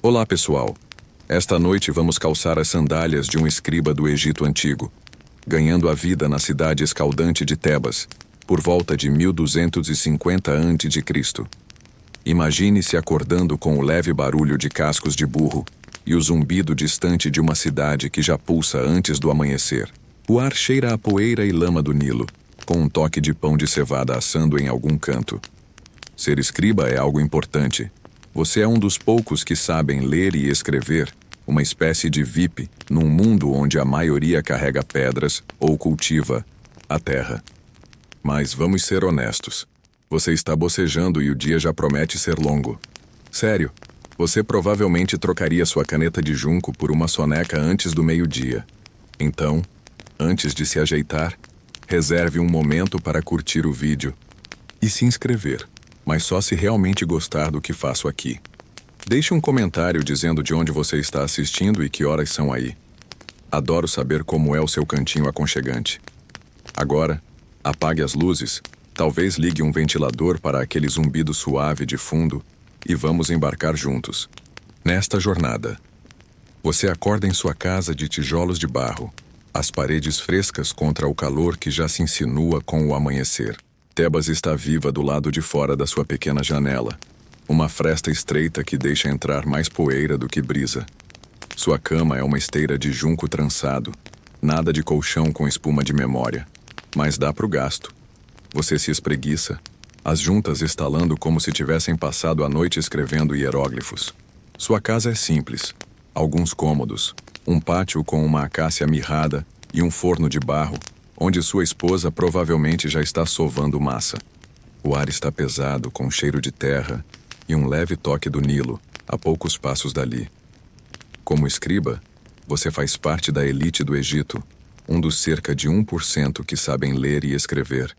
Olá, pessoal. Esta noite vamos calçar as sandálias de um escriba do Egito Antigo, ganhando a vida na cidade escaldante de Tebas, por volta de 1250 a.C. Imagine-se acordando com o leve barulho de cascos de burro e o zumbido distante de uma cidade que já pulsa antes do amanhecer. O ar cheira a poeira e lama do Nilo, com um toque de pão de cevada assando em algum canto. Ser escriba é algo importante. Você é um dos poucos que sabem ler e escrever, uma espécie de VIP, num mundo onde a maioria carrega pedras ou cultiva a terra. Mas vamos ser honestos. Você está bocejando e o dia já promete ser longo. Sério, você provavelmente trocaria sua caneta de junco por uma soneca antes do meio-dia. Então, antes de se ajeitar, reserve um momento para curtir o vídeo e se inscrever, mas só se realmente gostar do que faço aqui. Deixe um comentário dizendo de onde você está assistindo e que horas são aí. Adoro saber como é o seu cantinho aconchegante. Agora, apague as luzes, talvez ligue um ventilador para aquele zumbido suave de fundo e vamos embarcar juntos nesta jornada. Você acorda em sua casa de tijolos de barro, as paredes frescas contra o calor que já se insinua com o amanhecer. Tebas está viva do lado de fora da sua pequena janela, uma fresta estreita que deixa entrar mais poeira do que brisa. Sua cama é uma esteira de junco trançado, nada de colchão com espuma de memória, mas dá pro gasto. Você se espreguiça, as juntas estalando como se tivessem passado a noite escrevendo hieróglifos. Sua casa é simples, alguns cômodos, um pátio com uma acácia mirrada e um forno de barro, onde sua esposa provavelmente já está sovando massa. O ar está pesado, com cheiro de terra e um leve toque do Nilo, a poucos passos dali. Como escriba, você faz parte da elite do Egito, um dos cerca de 1% que sabem ler e escrever.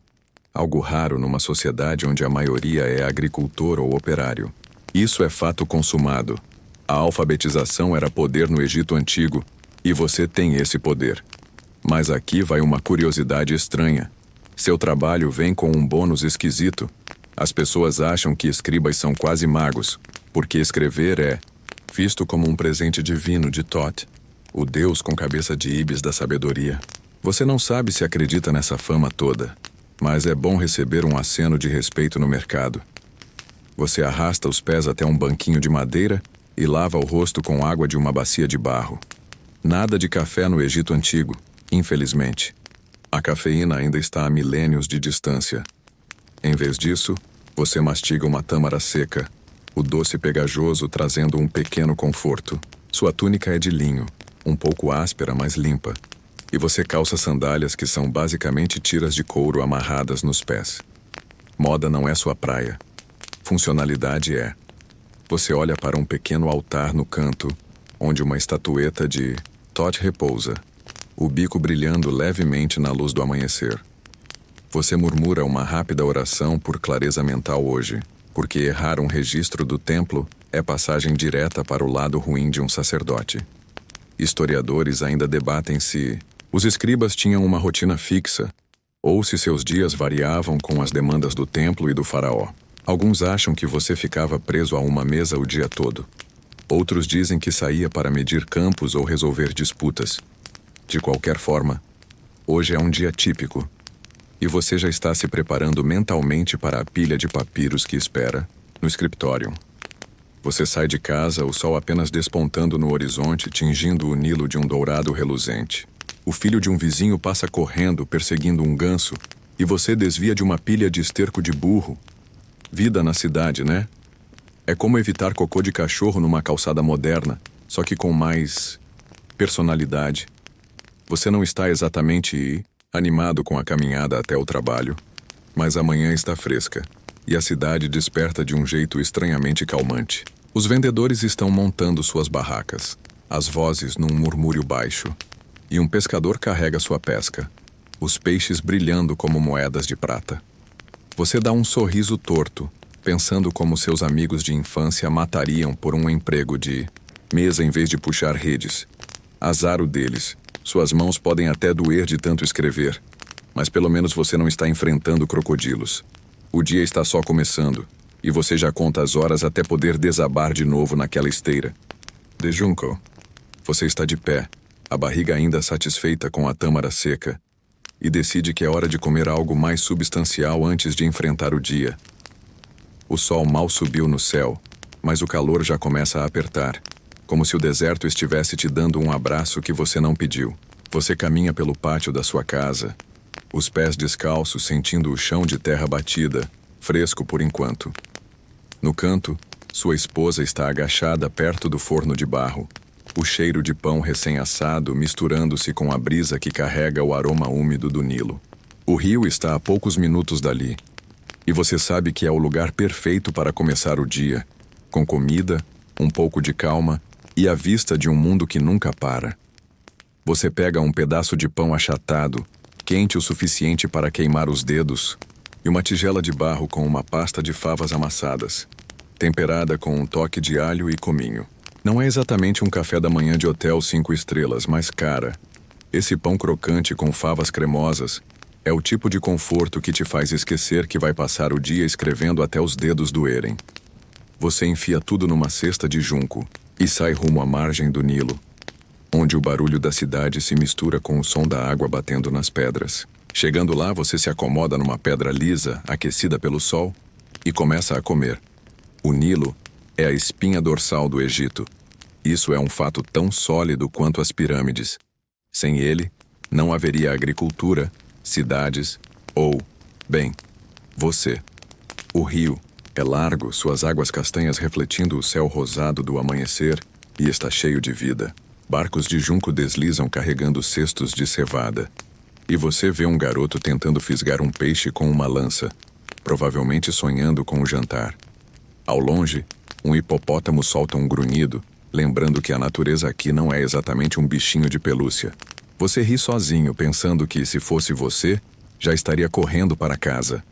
Algo raro numa sociedade onde a maioria é agricultor ou operário. Isso é fato consumado. A alfabetização era poder no Egito Antigo, e você tem esse poder. Mas aqui vai uma curiosidade estranha. Seu trabalho vem com um bônus esquisito. As pessoas acham que escribas são quase magos, porque escrever é visto como um presente divino de Thoth, o deus com cabeça de íbis da sabedoria. Você não sabe se acredita nessa fama toda, mas é bom receber um aceno de respeito no mercado. Você arrasta os pés até um banquinho de madeira e lava o rosto com água de uma bacia de barro. Nada de café no Egito Antigo, infelizmente. A cafeína ainda está a milênios de distância. Em vez disso, você mastiga uma tâmara seca, o doce pegajoso trazendo um pequeno conforto. Sua túnica é de linho, um pouco áspera, mas limpa. E você calça sandálias que são basicamente tiras de couro amarradas nos pés. Moda não é sua praia. Funcionalidade é. Você olha para um pequeno altar no canto, onde uma estatueta de Thoth repousa, o bico brilhando levemente na luz do amanhecer. Você murmura uma rápida oração por clareza mental hoje, porque errar um registro do templo é passagem direta para o lado ruim de um sacerdote. Historiadores ainda debatem se os escribas tinham uma rotina fixa, ou se seus dias variavam com as demandas do templo e do faraó. Alguns acham que você ficava preso a uma mesa o dia todo. Outros dizem que saía para medir campos ou resolver disputas. De qualquer forma, hoje é um dia típico, e você já está se preparando mentalmente para a pilha de papiros que espera no escritório. Você sai de casa, o sol apenas despontando no horizonte, tingindo o Nilo de um dourado reluzente. O filho de um vizinho passa correndo, perseguindo um ganso, e você desvia de uma pilha de esterco de burro. Vida na cidade, né? É como evitar cocô de cachorro numa calçada moderna, só que com mais personalidade. Você não está exatamente animado com a caminhada até o trabalho, mas a manhã está fresca, e a cidade desperta de um jeito estranhamente calmante. Os vendedores estão montando suas barracas, as vozes num murmúrio baixo, e um pescador carrega sua pesca, os peixes brilhando como moedas de prata. Você dá um sorriso torto, pensando como seus amigos de infância matariam por um emprego de mesa em vez de puxar redes. Azar o deles. Suas mãos podem até doer de tanto escrever, mas pelo menos você não está enfrentando crocodilos. O dia está só começando, e você já conta as horas até poder desabar de novo naquela esteira. De Junco, você está de pé, a barriga ainda satisfeita com a tâmara seca, e decide que é hora de comer algo mais substancial antes de enfrentar o dia. O sol mal subiu no céu, mas o calor já começa a apertar, como se o deserto estivesse te dando um abraço que você não pediu. Você caminha pelo pátio da sua casa, os pés descalços sentindo o chão de terra batida, fresco por enquanto. No canto, sua esposa está agachada perto do forno de barro, o cheiro de pão recém-assado misturando-se com a brisa que carrega o aroma úmido do Nilo. O rio está a poucos minutos dali, e você sabe que é o lugar perfeito para começar o dia, com comida, um pouco de calma e a vista de um mundo que nunca para. Você pega um pedaço de pão achatado, quente o suficiente para queimar os dedos, e uma tigela de barro com uma pasta de favas amassadas, temperada com um toque de alho e cominho. Não é exatamente um café da manhã de hotel 5 estrelas, mas cara, esse pão crocante com favas cremosas é o tipo de conforto que te faz esquecer que vai passar o dia escrevendo até os dedos doerem. Você enfia tudo numa cesta de junco e sai rumo à margem do Nilo, onde o barulho da cidade se mistura com o som da água batendo nas pedras. Chegando lá, você se acomoda numa pedra lisa, aquecida pelo sol, e começa a comer. O Nilo é a espinha dorsal do Egito. Isso é um fato tão sólido quanto as pirâmides. Sem ele, não haveria agricultura, cidades ou, bem, você. O rio é largo, suas águas castanhas refletindo o céu rosado do amanhecer, e está cheio de vida. Barcos de junco deslizam carregando cestos de cevada. E você vê um garoto tentando fisgar um peixe com uma lança, provavelmente sonhando com o jantar. Ao longe, um hipopótamo solta um grunhido, lembrando que a natureza aqui não é exatamente um bichinho de pelúcia. Você ri sozinho, pensando que, se fosse você, já estaria correndo para casa.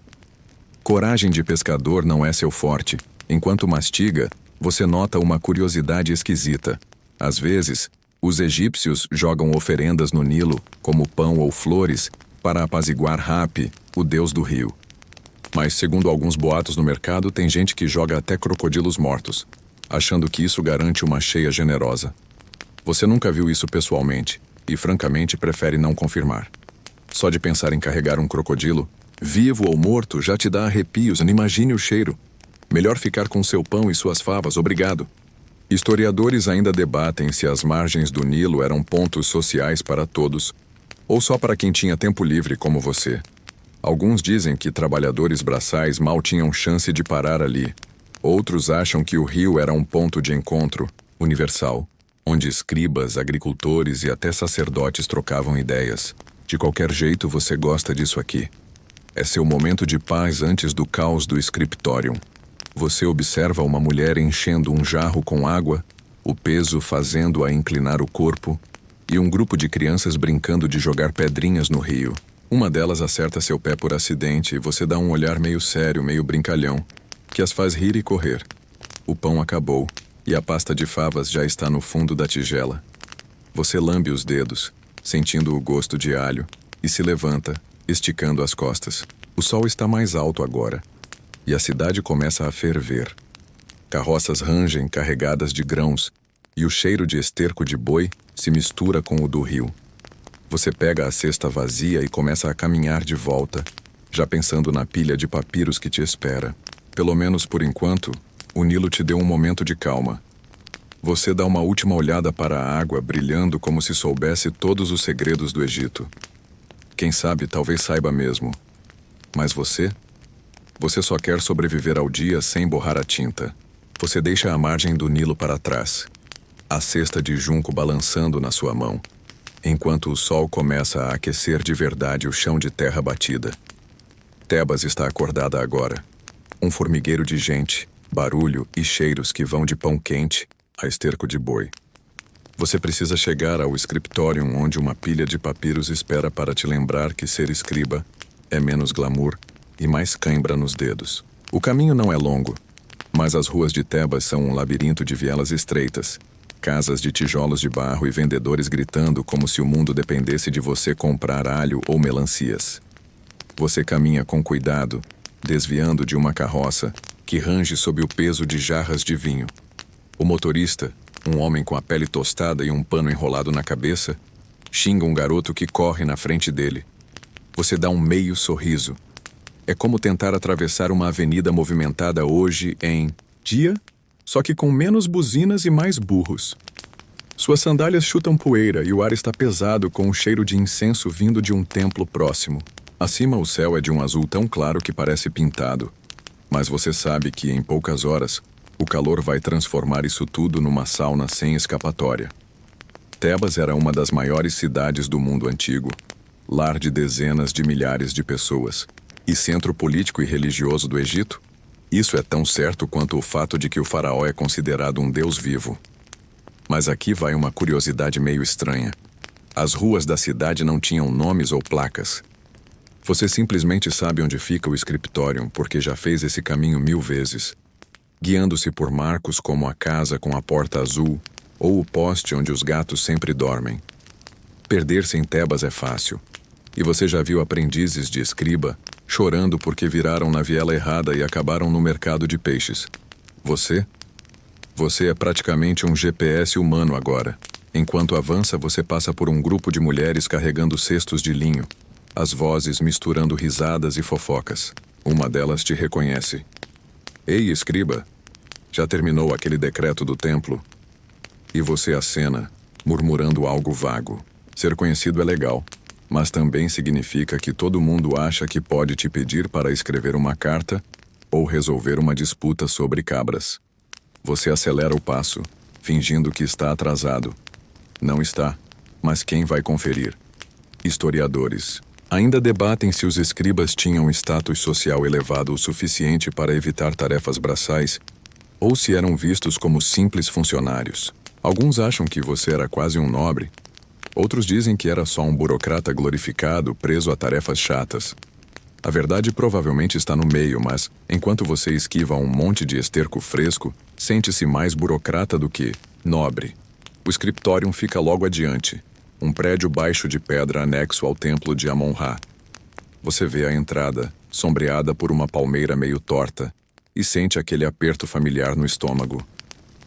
Coragem de pescador não é seu forte. Enquanto mastiga, você nota uma curiosidade esquisita. Às vezes, os egípcios jogam oferendas no Nilo, como pão ou flores, para apaziguar Hapi, o deus do rio. Mas, segundo alguns boatos no mercado, tem gente que joga até crocodilos mortos, achando que isso garante uma cheia generosa. Você nunca viu isso pessoalmente, e francamente prefere não confirmar. Só de pensar em carregar um crocodilo, vivo ou morto, já te dá arrepios, não imagine o cheiro. Melhor ficar com seu pão e suas favas, obrigado. Historiadores ainda debatem se as margens do Nilo eram pontos sociais para todos, ou só para quem tinha tempo livre como você. Alguns dizem que trabalhadores braçais mal tinham chance de parar ali. Outros acham que o rio era um ponto de encontro, universal, onde escribas, agricultores e até sacerdotes trocavam ideias. De qualquer jeito, você gosta disso aqui. É seu momento de paz antes do caos do scriptorium. Você observa uma mulher enchendo um jarro com água, o peso fazendo-a inclinar o corpo, e um grupo de crianças brincando de jogar pedrinhas no rio. Uma delas acerta seu pé por acidente e você dá um olhar meio sério, meio brincalhão, que as faz rir e correr. O pão acabou, e a pasta de favas já está no fundo da tigela. Você lambe os dedos, sentindo o gosto de alho, e se levanta, esticando as costas. O sol está mais alto agora, e a cidade começa a ferver. Carroças rangem carregadas de grãos, e o cheiro de esterco de boi se mistura com o do rio. Você pega a cesta vazia e começa a caminhar de volta, já pensando na pilha de papiros que te espera. Pelo menos por enquanto, o Nilo te deu um momento de calma. Você dá uma última olhada para a água brilhando como se soubesse todos os segredos do Egito. Quem sabe, talvez saiba mesmo. Mas você? Você só quer sobreviver ao dia sem borrar a tinta. Você deixa a margem do Nilo para trás, a cesta de junco balançando na sua mão, enquanto o sol começa a aquecer de verdade o chão de terra batida. Tebas está acordada agora. Um formigueiro de gente, barulho e cheiros que vão de pão quente a esterco de boi. Você precisa chegar ao scriptorium onde uma pilha de papiros espera para te lembrar que ser escriba é menos glamour e mais cãibra nos dedos. O caminho não é longo, mas as ruas de Tebas são um labirinto de vielas estreitas, casas de tijolos de barro e vendedores gritando como se o mundo dependesse de você comprar alho ou melancias. Você caminha com cuidado, desviando de uma carroça, que range sob o peso de jarras de vinho. O motorista, um homem com a pele tostada e um pano enrolado na cabeça, xinga um garoto que corre na frente dele. Você dá um meio sorriso. É como tentar atravessar uma avenida movimentada hoje em dia, só que com menos buzinas e mais burros. Suas sandálias chutam poeira e o ar está pesado com o cheiro de incenso vindo de um templo próximo. Acima, o céu é de um azul tão claro que parece pintado. Mas você sabe que, em poucas horas, o calor vai transformar isso tudo numa sauna sem escapatória. Tebas era uma das maiores cidades do mundo antigo, lar de dezenas de milhares de pessoas, e centro político e religioso do Egito. Isso é tão certo quanto o fato de que o faraó é considerado um deus vivo. Mas aqui vai uma curiosidade meio estranha. As ruas da cidade não tinham nomes ou placas. Você simplesmente sabe onde fica o Scriptorium porque já fez esse caminho 1000 vezes, guiando-se por marcos como a casa com a porta azul ou o poste onde os gatos sempre dormem. Perder-se em Tebas é fácil, e você já viu aprendizes de escriba chorando porque viraram na viela errada e acabaram no mercado de peixes. Você é praticamente um GPS humano agora. Enquanto avança, você passa por um grupo de mulheres carregando cestos de linho, as vozes misturando risadas e fofocas. Uma delas te reconhece. Ei, escriba, já terminou aquele decreto do templo? E você acena, murmurando algo vago. Ser conhecido é legal, mas também significa que todo mundo acha que pode te pedir para escrever uma carta ou resolver uma disputa sobre cabras. Você acelera o passo, fingindo que está atrasado. Não está, mas quem vai conferir? Historiadores ainda debatem se os escribas tinham status social elevado o suficiente para evitar tarefas braçais ou se eram vistos como simples funcionários. Alguns acham que você era quase um nobre. Outros dizem que era só um burocrata glorificado preso a tarefas chatas. A verdade provavelmente está no meio, mas, enquanto você esquiva um monte de esterco fresco, sente-se mais burocrata do que nobre. O Scriptorium fica logo adiante, um prédio baixo de pedra anexo ao templo de Amon-Ra. Você vê a entrada, sombreada por uma palmeira meio torta, e sente aquele aperto familiar no estômago.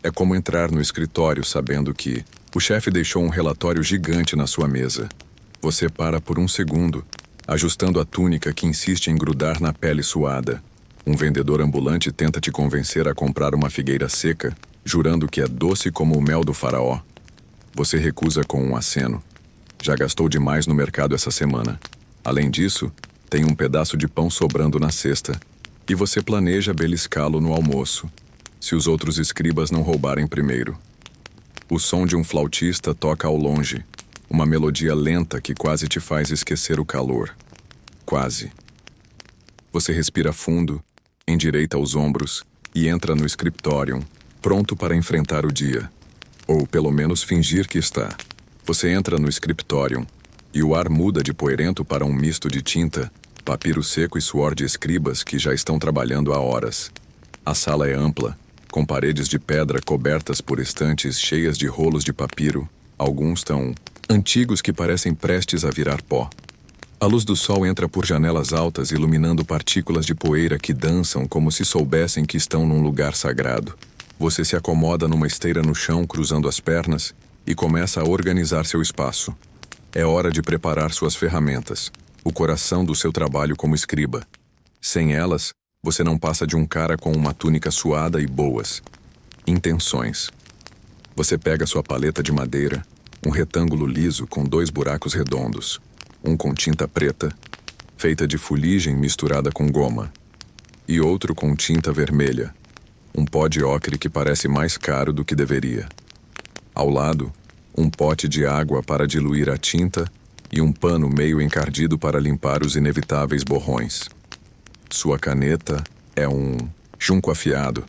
É como entrar no escritório sabendo que o chefe deixou um relatório gigante na sua mesa. Você para por um segundo, ajustando a túnica que insiste em grudar na pele suada. Um vendedor ambulante tenta te convencer a comprar uma figueira seca, jurando que é doce como o mel do faraó. Você recusa com um aceno. Já gastou demais no mercado essa semana. Além disso, tem um pedaço de pão sobrando na cesta, e você planeja beliscá-lo no almoço, se os outros escribas não roubarem primeiro. O som de um flautista toca ao longe, uma melodia lenta que quase te faz esquecer o calor. Quase. Você respira fundo, endireita os ombros e entra no Scriptorium, pronto para enfrentar o dia. Ou pelo menos fingir que está. Você entra no Scriptorium e o ar muda de poeirento para um misto de tinta, papiro seco e suor de escribas que já estão trabalhando há horas. A sala é ampla, com paredes de pedra cobertas por estantes cheias de rolos de papiro, alguns tão antigos que parecem prestes a virar pó. A luz do sol entra por janelas altas, iluminando partículas de poeira que dançam como se soubessem que estão num lugar sagrado. Você se acomoda numa esteira no chão, cruzando as pernas, e começa a organizar seu espaço. É hora de preparar suas ferramentas, o coração do seu trabalho como escriba. Sem elas, você não passa de um cara com uma túnica suada e boas intenções. Você pega sua paleta de madeira, um retângulo liso com 2 buracos redondos, um com tinta preta, feita de fuligem misturada com goma, e outro com tinta vermelha, um pó de ocre que parece mais caro do que deveria. Ao lado, um pote de água para diluir a tinta e um pano meio encardido para limpar os inevitáveis borrões. Sua caneta é um junco afiado,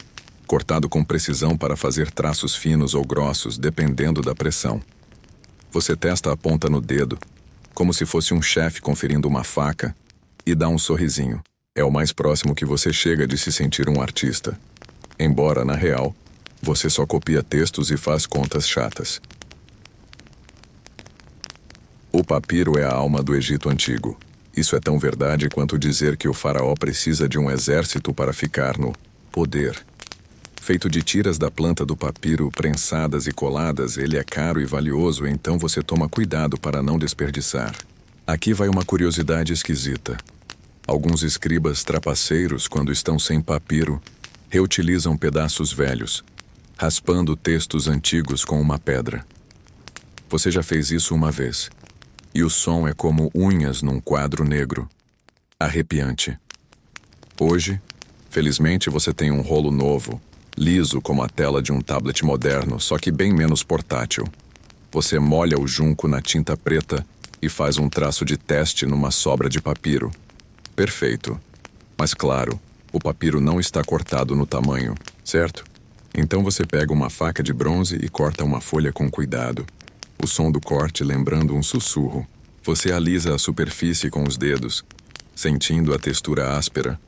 cortado com precisão para fazer traços finos ou grossos, dependendo da pressão. Você testa a ponta no dedo, como se fosse um chefe conferindo uma faca, e dá um sorrisinho. É o mais próximo que você chega de se sentir um artista. Embora, na real, você só copia textos e faz contas chatas. O papiro é a alma do Egito Antigo. Isso é tão verdade quanto dizer que o faraó precisa de um exército para ficar no poder. Feito de tiras da planta do papiro prensadas e coladas, ele é caro e valioso, então você toma cuidado para não desperdiçar. Aqui vai uma curiosidade esquisita. Alguns escribas trapaceiros, quando estão sem papiro, reutilizam pedaços velhos, raspando textos antigos com uma pedra. Você já fez isso uma vez, e o som é como unhas num quadro negro. Arrepiante. Hoje, felizmente você tem um rolo novo, liso como a tela de um tablet moderno, só que bem menos portátil. Você molha o junco na tinta preta e faz um traço de teste numa sobra de papiro. Perfeito. Mas claro, o papiro não está cortado no tamanho, certo? Então você pega uma faca de bronze e corta uma folha com cuidado. O som do corte lembrando um sussurro. Você alisa a superfície com os dedos, sentindo a textura áspera,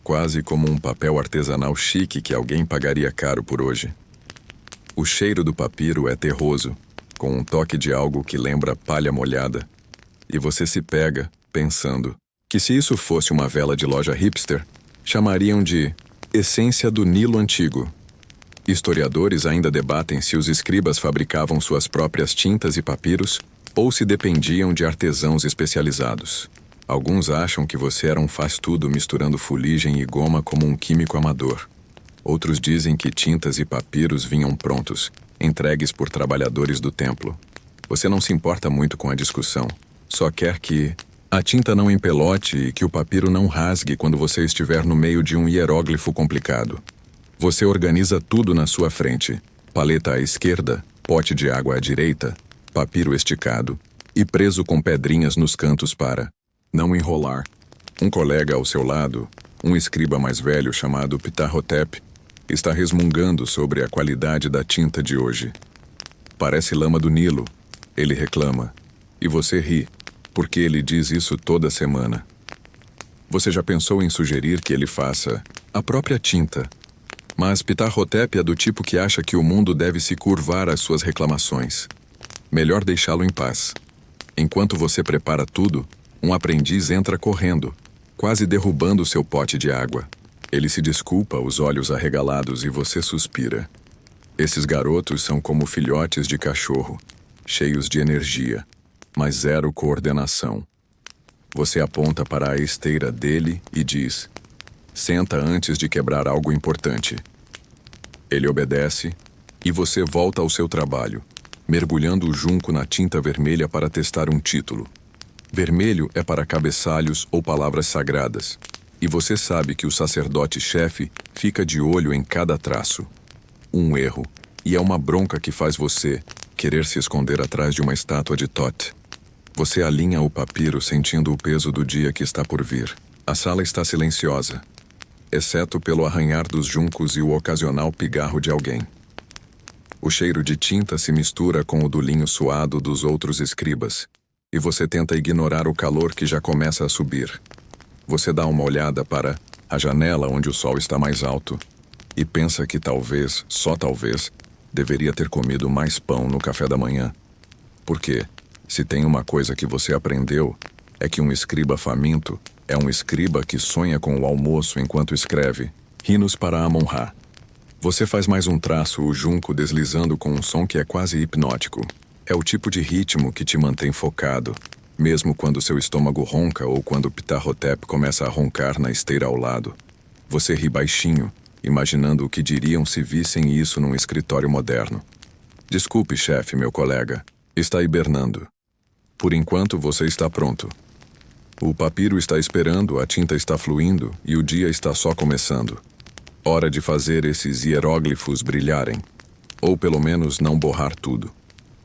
quase como um papel artesanal chique que alguém pagaria caro por hoje. O cheiro do papiro é terroso, com um toque de algo que lembra palha molhada. E você se pega, pensando que se isso fosse uma vela de loja hipster, chamariam de essência do Nilo Antigo. Historiadores ainda debatem se os escribas fabricavam suas próprias tintas e papiros ou se dependiam de artesãos especializados. Alguns acham que você era um faz-tudo misturando fuligem e goma como um químico amador. Outros dizem que tintas e papiros vinham prontos, entregues por trabalhadores do templo. Você não se importa muito com a discussão, só quer que a tinta não empelote e que o papiro não rasgue quando você estiver no meio de um hieróglifo complicado. Você organiza tudo na sua frente: paleta à esquerda, pote de água à direita, papiro esticado e preso com pedrinhas nos cantos para não enrolar. Um colega ao seu lado, um escriba mais velho chamado Ptah-hotep, está resmungando sobre a qualidade da tinta de hoje. Parece lama do Nilo, ele reclama, e você ri, porque ele diz isso toda semana. Você já pensou em sugerir que ele faça a própria tinta? Mas Ptah-hotep é do tipo que acha que o mundo deve se curvar às suas reclamações. Melhor deixá-lo em paz. Enquanto você prepara tudo, um aprendiz entra correndo, quase derrubando seu pote de água. Ele se desculpa, os olhos arregalados, e você suspira. Esses garotos são como filhotes de cachorro, cheios de energia, mas zero coordenação. Você aponta para a esteira dele e diz: "Senta antes de quebrar algo importante." Ele obedece e você volta ao seu trabalho, mergulhando o junco na tinta vermelha para testar um título. Vermelho é para cabeçalhos ou palavras sagradas, e você sabe que o sacerdote-chefe fica de olho em cada traço. Um erro, e é uma bronca que faz você querer se esconder atrás de uma estátua de Thoth. Você alinha o papiro sentindo o peso do dia que está por vir. A sala está silenciosa, exceto pelo arranhar dos juncos e o ocasional pigarro de alguém. O cheiro de tinta se mistura com o do linho suado dos outros escribas, e você tenta ignorar o calor que já começa a subir. Você dá uma olhada para a janela onde o sol está mais alto e pensa que talvez, só talvez, deveria ter comido mais pão no café da manhã. Porque, se tem uma coisa que você aprendeu, é que um escriba faminto é um escriba que sonha com o almoço enquanto escreve hinos para Amon-Ra. Você faz mais um traço, o junco deslizando com um som que é quase hipnótico. É o tipo de ritmo que te mantém focado, mesmo quando seu estômago ronca ou quando Ptah-hotep começa a roncar na esteira ao lado. Você ri baixinho, imaginando o que diriam se vissem isso num escritório moderno. Desculpe, chefe, meu colega. Está hibernando. Por enquanto, você está pronto. O papiro está esperando, a tinta está fluindo e o dia está só começando. Hora de fazer esses hieróglifos brilharem. Ou pelo menos não borrar tudo.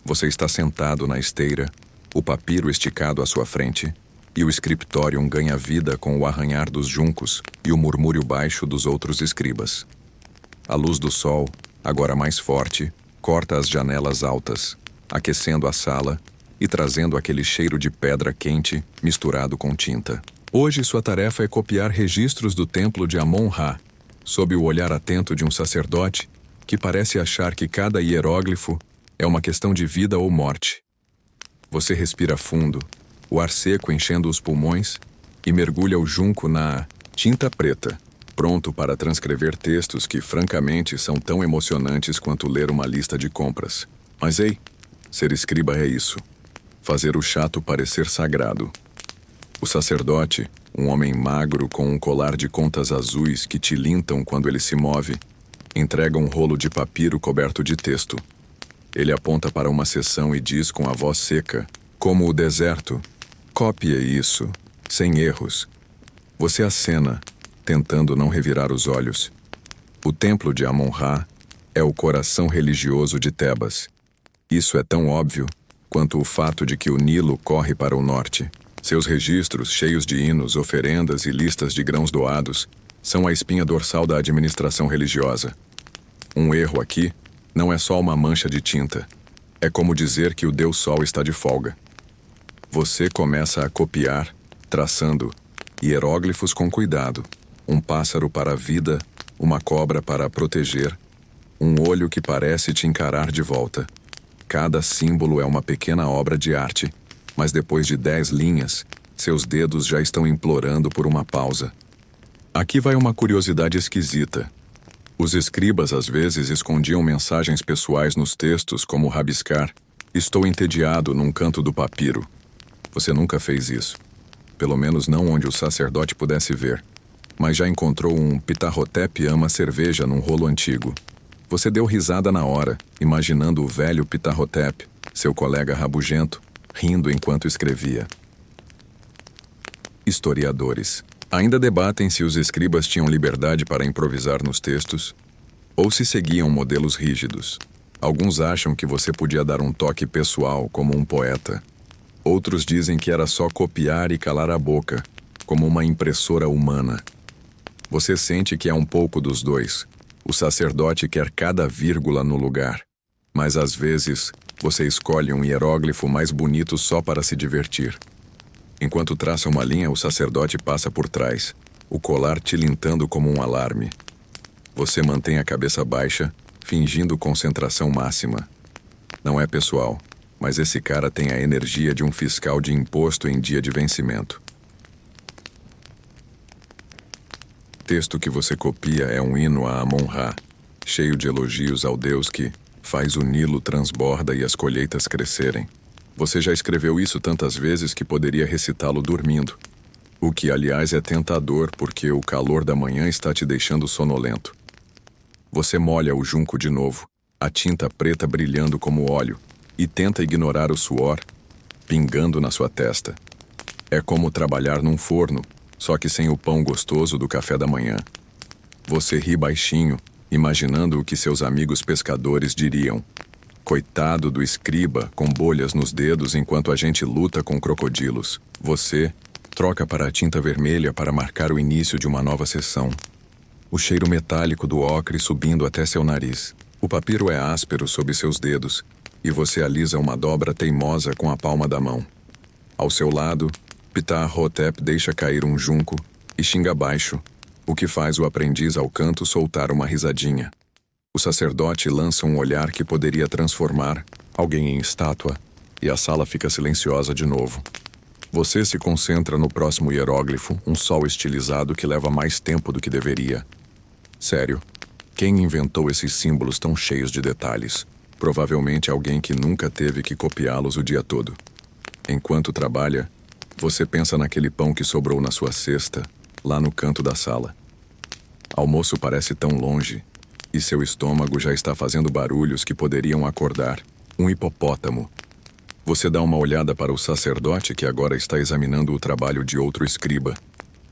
Você está sentado na esteira, o papiro esticado à sua frente, e o scriptorium ganha vida com o arranhar dos juncos e o murmúrio baixo dos outros escribas. A luz do sol, agora mais forte, corta as janelas altas, aquecendo a sala e trazendo aquele cheiro de pedra quente misturado com tinta. Hoje sua tarefa é copiar registros do templo de Amon-Ra, sob o olhar atento de um sacerdote que parece achar que cada hieróglifo é uma questão de vida ou morte. Você respira fundo, o ar seco enchendo os pulmões, e mergulha o junco na tinta preta, pronto para transcrever textos que, francamente, são tão emocionantes quanto ler uma lista de compras. Mas ei, ser escriba é isso. Fazer o chato parecer sagrado. O sacerdote, um homem magro com um colar de contas azuis que tilintam quando ele se move, entrega um rolo de papiro coberto de texto. Ele aponta para uma seção e diz com a voz seca, como o deserto: copie isso, sem erros. Você acena, tentando não revirar os olhos. O templo de Amon-Ra é o coração religioso de Tebas. Isso é tão óbvio quanto o fato de que o Nilo corre para o norte. Seus registros, cheios de hinos, oferendas e listas de grãos doados, são a espinha dorsal da administração religiosa. Um erro aqui não é só uma mancha de tinta. É como dizer que o Deus Sol está de folga. Você começa a copiar, traçando hieróglifos com cuidado. Um pássaro para a vida, uma cobra para a proteger, um olho que parece te encarar de volta. Cada símbolo é uma pequena obra de arte, mas depois de 10 linhas, seus dedos já estão implorando por uma pausa. Aqui vai uma curiosidade esquisita. Os escribas às vezes escondiam mensagens pessoais nos textos, como rabiscar: estou entediado num canto do papiro. Você nunca fez isso. Pelo menos não onde o sacerdote pudesse ver. Mas já encontrou um Ptah-hotep ama cerveja num rolo antigo. Você deu risada na hora, imaginando o velho Ptah-hotep, seu colega rabugento, rindo enquanto escrevia. Historiadores ainda debatem se os escribas tinham liberdade para improvisar nos textos ou se seguiam modelos rígidos. Alguns acham que você podia dar um toque pessoal, como um poeta. Outros dizem que era só copiar e calar a boca, como uma impressora humana. Você sente que é um pouco dos dois. O sacerdote quer cada vírgula no lugar, mas às vezes você escolhe um hieróglifo mais bonito só para se divertir. Enquanto traça uma linha, o sacerdote passa por trás, o colar tilintando como um alarme. Você mantém a cabeça baixa, fingindo concentração máxima. Não é pessoal, mas esse cara tem a energia de um fiscal de imposto em dia de vencimento. O texto que você copia é um hino a Amon-Ra, cheio de elogios ao Deus que faz o Nilo transborda e as colheitas crescerem. Você já escreveu isso tantas vezes que poderia recitá-lo dormindo. O que, aliás, é tentador porque o calor da manhã está te deixando sonolento. Você molha o junco de novo, a tinta preta brilhando como óleo, e tenta ignorar o suor pingando na sua testa. É como trabalhar num forno, só que sem o pão gostoso do café da manhã. Você ri baixinho, imaginando o que seus amigos pescadores diriam. Coitado do escriba, com bolhas nos dedos enquanto a gente luta com crocodilos. Você troca para a tinta vermelha para marcar o início de uma nova sessão. O cheiro metálico do ocre subindo até seu nariz. O papiro é áspero sob seus dedos, e você alisa uma dobra teimosa com a palma da mão. Ao seu lado, Ptah-hotep deixa cair um junco e xinga baixo, o que faz o aprendiz ao canto soltar uma risadinha. O sacerdote lança um olhar que poderia transformar alguém em estátua, e a sala fica silenciosa de novo. Você se concentra no próximo hieróglifo, um sol estilizado que leva mais tempo do que deveria. Sério, quem inventou esses símbolos tão cheios de detalhes? Provavelmente alguém que nunca teve que copiá-los o dia todo. Enquanto trabalha, você pensa naquele pão que sobrou na sua cesta, lá no canto da sala. Almoço parece tão longe, e seu estômago já está fazendo barulhos que poderiam acordar um hipopótamo. Você dá uma olhada para o sacerdote que agora está examinando o trabalho de outro escriba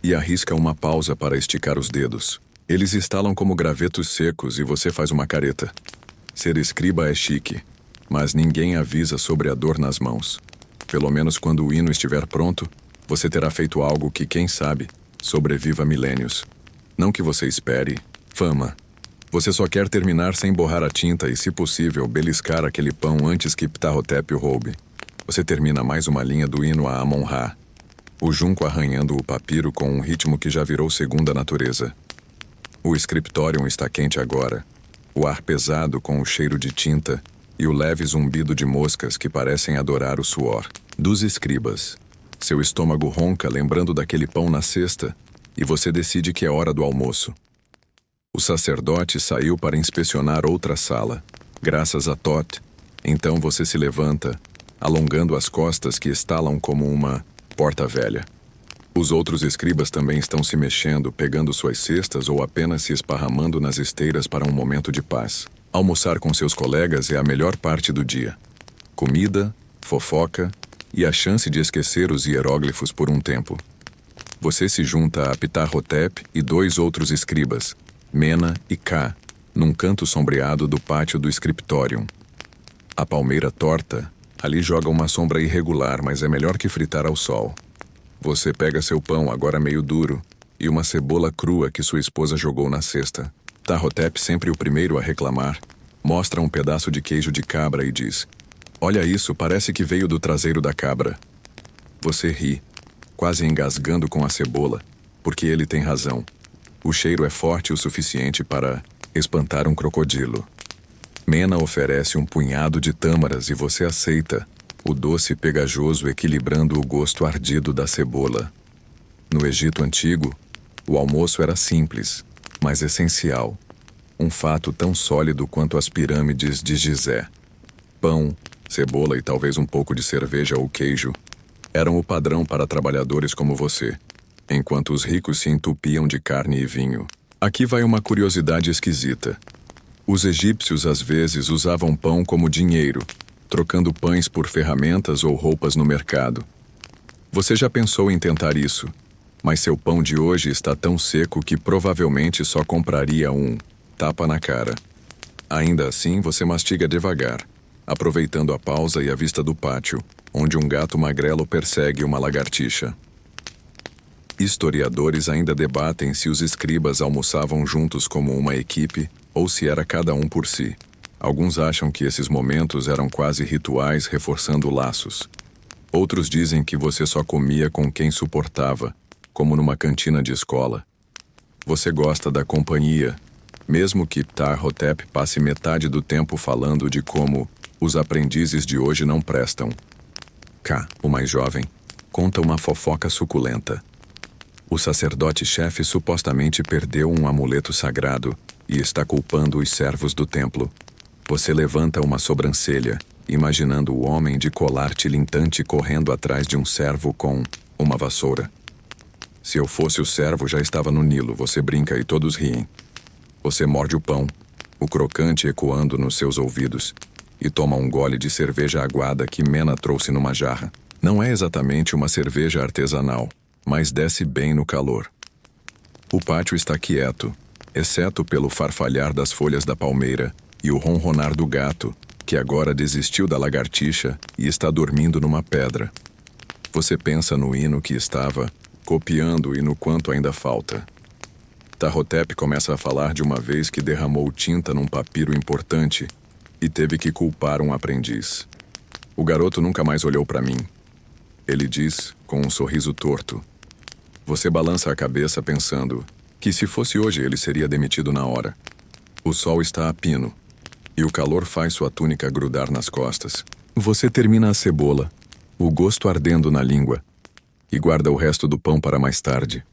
e arrisca uma pausa para esticar os dedos. Eles estalam como gravetos secos e você faz uma careta. Ser escriba é chique, mas ninguém avisa sobre a dor nas mãos. Pelo menos quando o hino estiver pronto, você terá feito algo que, quem sabe, sobreviva milênios. Não que você espere fama. Você só quer terminar sem borrar a tinta e, se possível, beliscar aquele pão antes que Ptah-hotep o roube. Você termina mais uma linha do hino a Amon-Ra, o junco arranhando o papiro com um ritmo que já virou segunda natureza. O scriptorium está quente agora, o ar pesado com o cheiro de tinta e o leve zumbido de moscas que parecem adorar o suor dos escribas. Seu estômago ronca lembrando daquele pão na cesta e você decide que é hora do almoço. O sacerdote saiu para inspecionar outra sala, graças a Tot. Então você se levanta, alongando as costas que estalam como uma porta velha. Os outros escribas também estão se mexendo, pegando suas cestas ou apenas se esparramando nas esteiras para um momento de paz. Almoçar com seus colegas é a melhor parte do dia. Comida, fofoca e a chance de esquecer os hieróglifos por um tempo. Você se junta a Ptah-hotep e 2 outros escribas, Mena e Ka, num canto sombreado do pátio do scriptorium. A palmeira torta ali joga uma sombra irregular, mas é melhor que fritar ao sol. Você pega seu pão, agora meio duro, e uma cebola crua que sua esposa jogou na cesta. Ptah-hotep, sempre o primeiro a reclamar, mostra um pedaço de queijo de cabra e diz: "Olha isso, parece que veio do traseiro da cabra." Você ri, quase engasgando com a cebola, porque ele tem razão. O cheiro é forte o suficiente para espantar um crocodilo. Mena oferece um punhado de tâmaras e você aceita, o doce pegajoso equilibrando o gosto ardido da cebola. No Egito Antigo, o almoço era simples, mas essencial. Um fato tão sólido quanto as pirâmides de Gizé. Pão, cebola e talvez um pouco de cerveja ou queijo eram o padrão para trabalhadores como você, enquanto os ricos se entupiam de carne e vinho. Aqui vai uma curiosidade esquisita. Os egípcios às vezes usavam pão como dinheiro, trocando pães por ferramentas ou roupas no mercado. Você já pensou em tentar isso, mas seu pão de hoje está tão seco que provavelmente só compraria um tapa na cara. Ainda assim, você mastiga devagar, aproveitando a pausa e a vista do pátio, onde um gato magrelo persegue uma lagartixa. Historiadores ainda debatem se os escribas almoçavam juntos como uma equipe ou se era cada um por si. Alguns acham que esses momentos eram quase rituais reforçando laços. Outros dizem que você só comia com quem suportava, como numa cantina de escola. Você gosta da companhia, mesmo que Ptah-hotep passe metade do tempo falando de como os aprendizes de hoje não prestam. Ka, o mais jovem, conta uma fofoca suculenta. O sacerdote-chefe supostamente perdeu um amuleto sagrado e está culpando os servos do templo. Você levanta uma sobrancelha, imaginando o homem de colar tilintante correndo atrás de um servo com uma vassoura. Se eu fosse o servo, já estava no Nilo, você brinca e todos riem. Você morde o pão, o crocante ecoando nos seus ouvidos, e toma um gole de cerveja aguada que Mena trouxe numa jarra. Não é exatamente uma cerveja artesanal, mas desce bem no calor. O pátio está quieto, exceto pelo farfalhar das folhas da palmeira e o ronronar do gato, que agora desistiu da lagartixa e está dormindo numa pedra. Você pensa no hino que estava copiando e no quanto ainda falta. Ptah-hotep começa a falar de uma vez que derramou tinta num papiro importante e teve que culpar um aprendiz. O garoto nunca mais olhou para mim. Ele diz, com um sorriso torto. Você balança a cabeça pensando que se fosse hoje ele seria demitido na hora. O sol está a pino e o calor faz sua túnica grudar nas costas. Você termina a cebola, o gosto ardendo na língua, e guarda o resto do pão para mais tarde.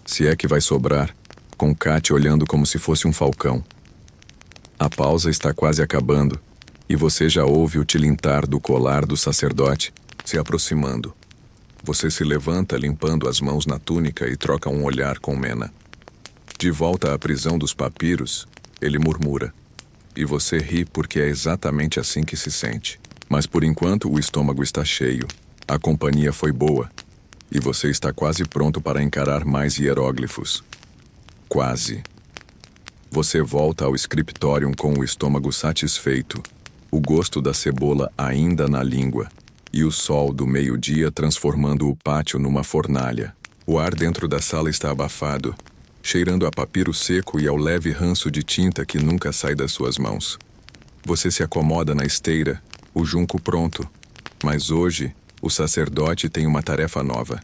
Se é que vai sobrar, com Kat olhando como se fosse um falcão. A pausa está quase acabando, e você já ouve o tilintar do colar do sacerdote se aproximando. Você se levanta limpando as mãos na túnica e troca um olhar com Mena. De volta à prisão dos papiros, ele murmura. E você ri porque é exatamente assim que se sente. Mas por enquanto o estômago está cheio, a companhia foi boa, e você está quase pronto para encarar mais hieróglifos. Quase. Você volta ao scriptorium com o estômago satisfeito, o gosto da cebola ainda na língua, e o sol do meio-dia transformando o pátio numa fornalha. O ar dentro da sala está abafado, cheirando a papiro seco e ao leve ranço de tinta que nunca sai das suas mãos. Você se acomoda na esteira, o junco pronto, mas hoje o sacerdote tem uma tarefa nova.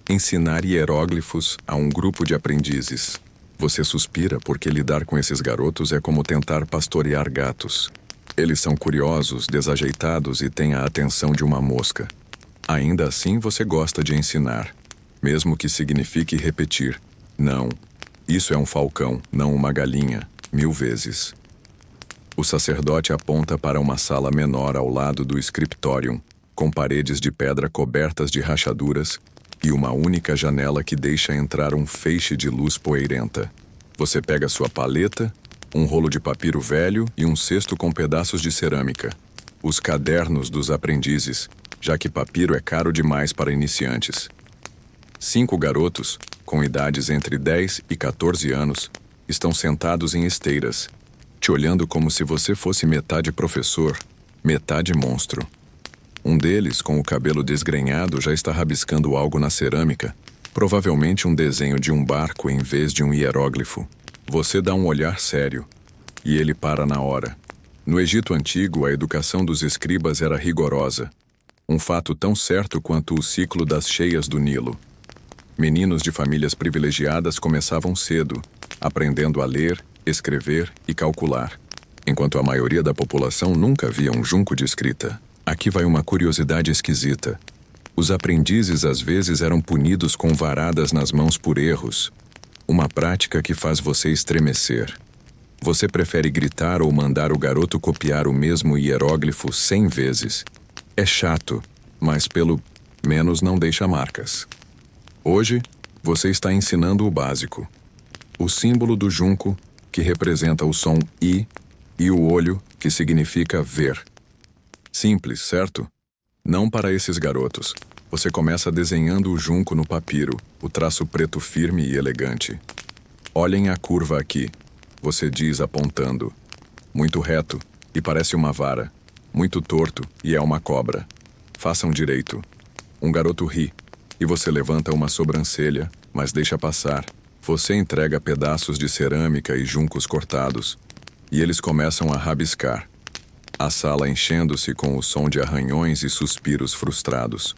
Ensinar hieróglifos a um grupo de aprendizes. Você suspira porque lidar com esses garotos é como tentar pastorear gatos. Eles são curiosos, desajeitados e têm a atenção de uma mosca. Ainda assim você gosta de ensinar. mesmo que signifique repetir: não, isso é um falcão, não uma galinha, 1000 vezes. O sacerdote aponta para uma sala menor ao lado do scriptorium, com paredes de pedra cobertas de rachaduras e uma única janela que deixa entrar um feixe de luz poeirenta. Você pega sua paleta, um rolo de papiro velho e um cesto com pedaços de cerâmica. Os cadernos dos aprendizes, já que papiro é caro demais para iniciantes. 5 garotos, com idades entre 10 e 14 anos, estão sentados em esteiras, te olhando como se você fosse metade professor, metade monstro. Um deles, com o cabelo desgrenhado, já está rabiscando algo na cerâmica, provavelmente um desenho de um barco em vez de um hieróglifo. Você dá um olhar sério, e ele para na hora. No Egito Antigo, a educação dos escribas era rigorosa, um fato tão certo quanto o ciclo das cheias do Nilo. Meninos de famílias privilegiadas começavam cedo, aprendendo a ler, escrever e calcular, enquanto a maioria da população nunca via um junco de escrita. Aqui vai uma curiosidade esquisita. Os aprendizes às vezes eram punidos com varadas nas mãos por erros, uma prática que faz você estremecer. Você prefere gritar ou mandar o garoto copiar o mesmo hieróglifo 100 vezes. É chato, mas pelo menos não deixa marcas. Hoje, você está ensinando o básico. O símbolo do junco, que representa o som I, e o olho, que significa ver. Simples, certo? Não para esses garotos. Você começa desenhando o junco no papiro, o traço preto firme e elegante. Olhem a curva aqui, você diz apontando. Muito reto, e parece uma vara. Muito torto, e é uma cobra. Façam direito. Um garoto ri, e você levanta uma sobrancelha, mas deixa passar. Você entrega pedaços de cerâmica e juncos cortados, e eles começam a rabiscar. A sala enchendo-se com o som de arranhões e suspiros frustrados.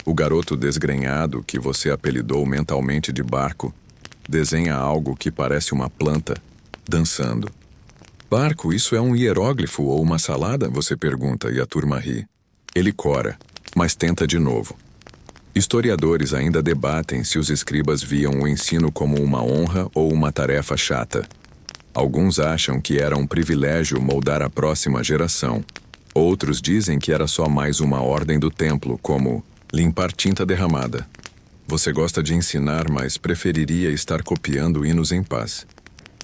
O garoto desgrenhado, que você apelidou mentalmente de barco, desenha algo que parece uma planta, dançando. Barco, isso é um hieróglifo ou uma salada? Você pergunta e a turma ri. Ele cora, mas tenta de novo. Historiadores ainda debatem se os escribas viam o ensino como uma honra ou uma tarefa chata. Alguns acham que era um privilégio moldar a próxima geração. Outros dizem que era só mais uma ordem do templo, como limpar tinta derramada. Você gosta de ensinar, mas preferiria estar copiando hinos em paz.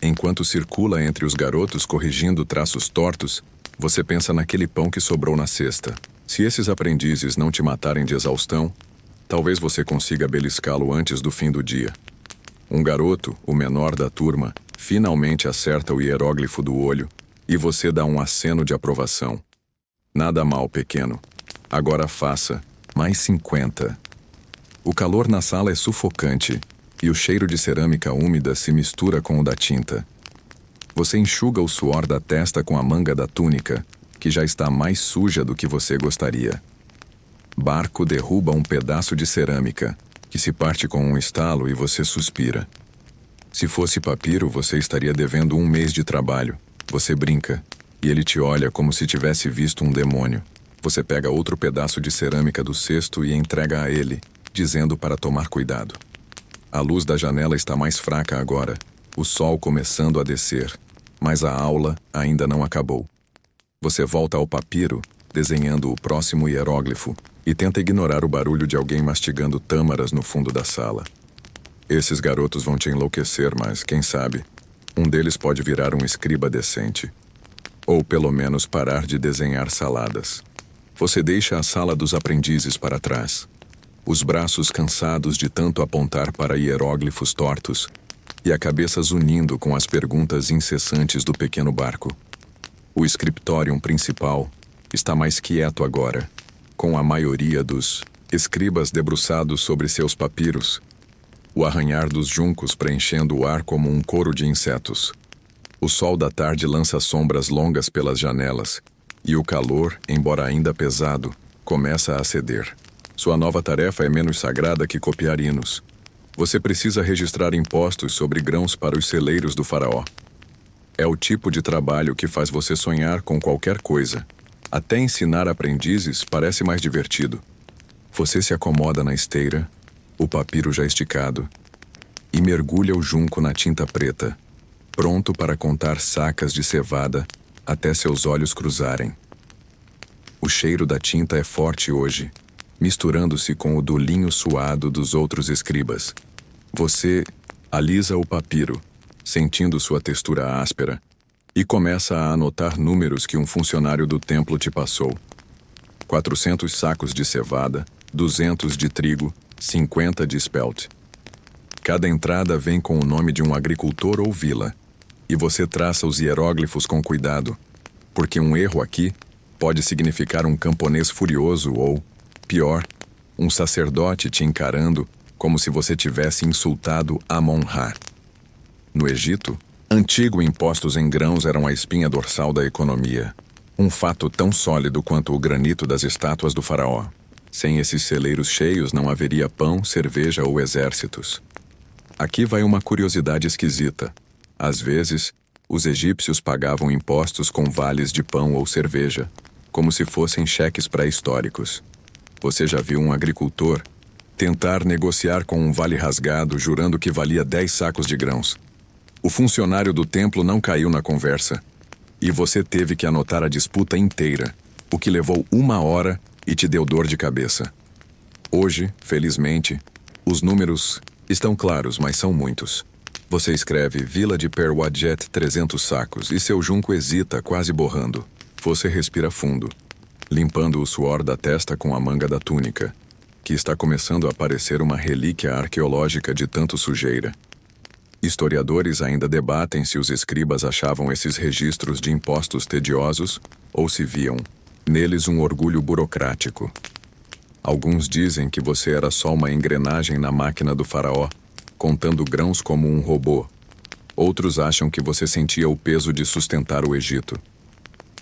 Enquanto circula entre os garotos corrigindo traços tortos, você pensa naquele pão que sobrou na cesta. Se esses aprendizes não te matarem de exaustão, talvez você consiga beliscá-lo antes do fim do dia. Um garoto, o menor da turma, finalmente acerta o hieróglifo do olho e você dá um aceno de aprovação. Nada mal, pequeno. Agora faça mais 50. O calor na sala é sufocante e o cheiro de cerâmica úmida se mistura com o da tinta. Você enxuga o suor da testa com a manga da túnica, que já está mais suja do que você gostaria. Barco derruba um pedaço de cerâmica, que se parte com um estalo e você suspira. Se fosse papiro, você estaria devendo 1 mês de trabalho. Você brinca, e ele te olha como se tivesse visto um demônio. Você pega outro pedaço de cerâmica do cesto e entrega a ele, dizendo para tomar cuidado. A luz da janela está mais fraca agora, o sol começando a descer, mas a aula ainda não acabou. Você volta ao papiro, desenhando o próximo hieróglifo, e tenta ignorar o barulho de alguém mastigando tâmaras no fundo da sala. Esses garotos vão te enlouquecer, mas, quem sabe, um deles pode virar um escriba decente. Ou pelo menos parar de desenhar saladas. Você deixa a sala dos aprendizes para trás, os braços cansados de tanto apontar para hieróglifos tortos e a cabeça zunindo com as perguntas incessantes do pequeno barco. O scriptorium principal está mais quieto agora, com a maioria dos escribas debruçados sobre seus papiros, o arranhar dos juncos preenchendo o ar como um coro de insetos. O sol da tarde lança sombras longas pelas janelas, e o calor, embora ainda pesado, começa a ceder. Sua nova tarefa é menos sagrada que copiar hinos. Você precisa registrar impostos sobre grãos para os celeiros do faraó. É o tipo de trabalho que faz você sonhar com qualquer coisa. Até ensinar aprendizes parece mais divertido. Você se acomoda na esteira, o papiro já esticado, e mergulha o junco na tinta preta, pronto para contar sacas de cevada até seus olhos cruzarem. O cheiro da tinta é forte hoje, misturando-se com o do linho suado dos outros escribas. Você alisa o papiro, sentindo sua textura áspera, e começa a anotar números que um funcionário do templo te passou. 400 sacos de cevada, 200 de trigo, 50 de spelt. Cada entrada vem com o nome de um agricultor ou vila, e você traça os hieróglifos com cuidado, porque um erro aqui pode significar um camponês furioso ou, pior, um sacerdote te encarando como se você tivesse insultado Amon-Ra. No Egito, antigo impostos em grãos eram a espinha dorsal da economia, um fato tão sólido quanto o granito das estátuas do faraó. Sem esses celeiros cheios não haveria pão, cerveja ou exércitos. Aqui vai uma curiosidade esquisita. Às vezes, os egípcios pagavam impostos com vales de pão ou cerveja, como se fossem cheques pré-históricos. Você já viu um agricultor tentar negociar com um vale rasgado jurando que valia 10 sacos de grãos? O funcionário do templo não caiu na conversa, e você teve que anotar a disputa inteira, o que levou 1 hora e te deu dor de cabeça. Hoje, felizmente, os números estão claros, mas são muitos. Você escreve Vila de Perwadjet 300 sacos e seu junco hesita, quase borrando. Você respira fundo, limpando o suor da testa com a manga da túnica, que está começando a parecer uma relíquia arqueológica de tanto sujeira. Historiadores ainda debatem se os escribas achavam esses registros de impostos tediosos ou se viam neles um orgulho burocrático. Alguns dizem que você era só uma engrenagem na máquina do faraó, contando grãos como um robô. Outros acham que você sentia o peso de sustentar o Egito.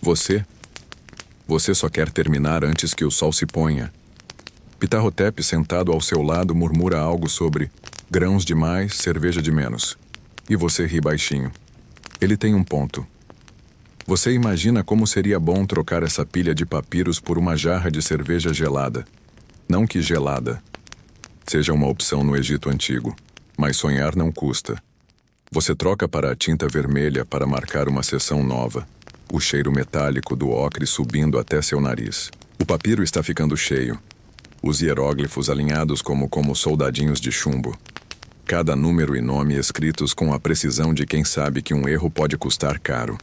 Você só quer terminar antes que o sol se ponha. Ptahhotep, sentado ao seu lado, murmura algo sobre grãos demais, cerveja de menos. E você ri baixinho. Ele tem um ponto. Você imagina como seria bom trocar essa pilha de papiros por uma jarra de cerveja gelada. Não que gelada seja uma opção no Egito Antigo, mas sonhar não custa. Você troca para a tinta vermelha para marcar uma seção nova, o cheiro metálico do ocre subindo até seu nariz. O papiro está ficando cheio, os hieróglifos alinhados como soldadinhos de chumbo. Cada número e nome escritos com a precisão de quem sabe que um erro pode custar caro.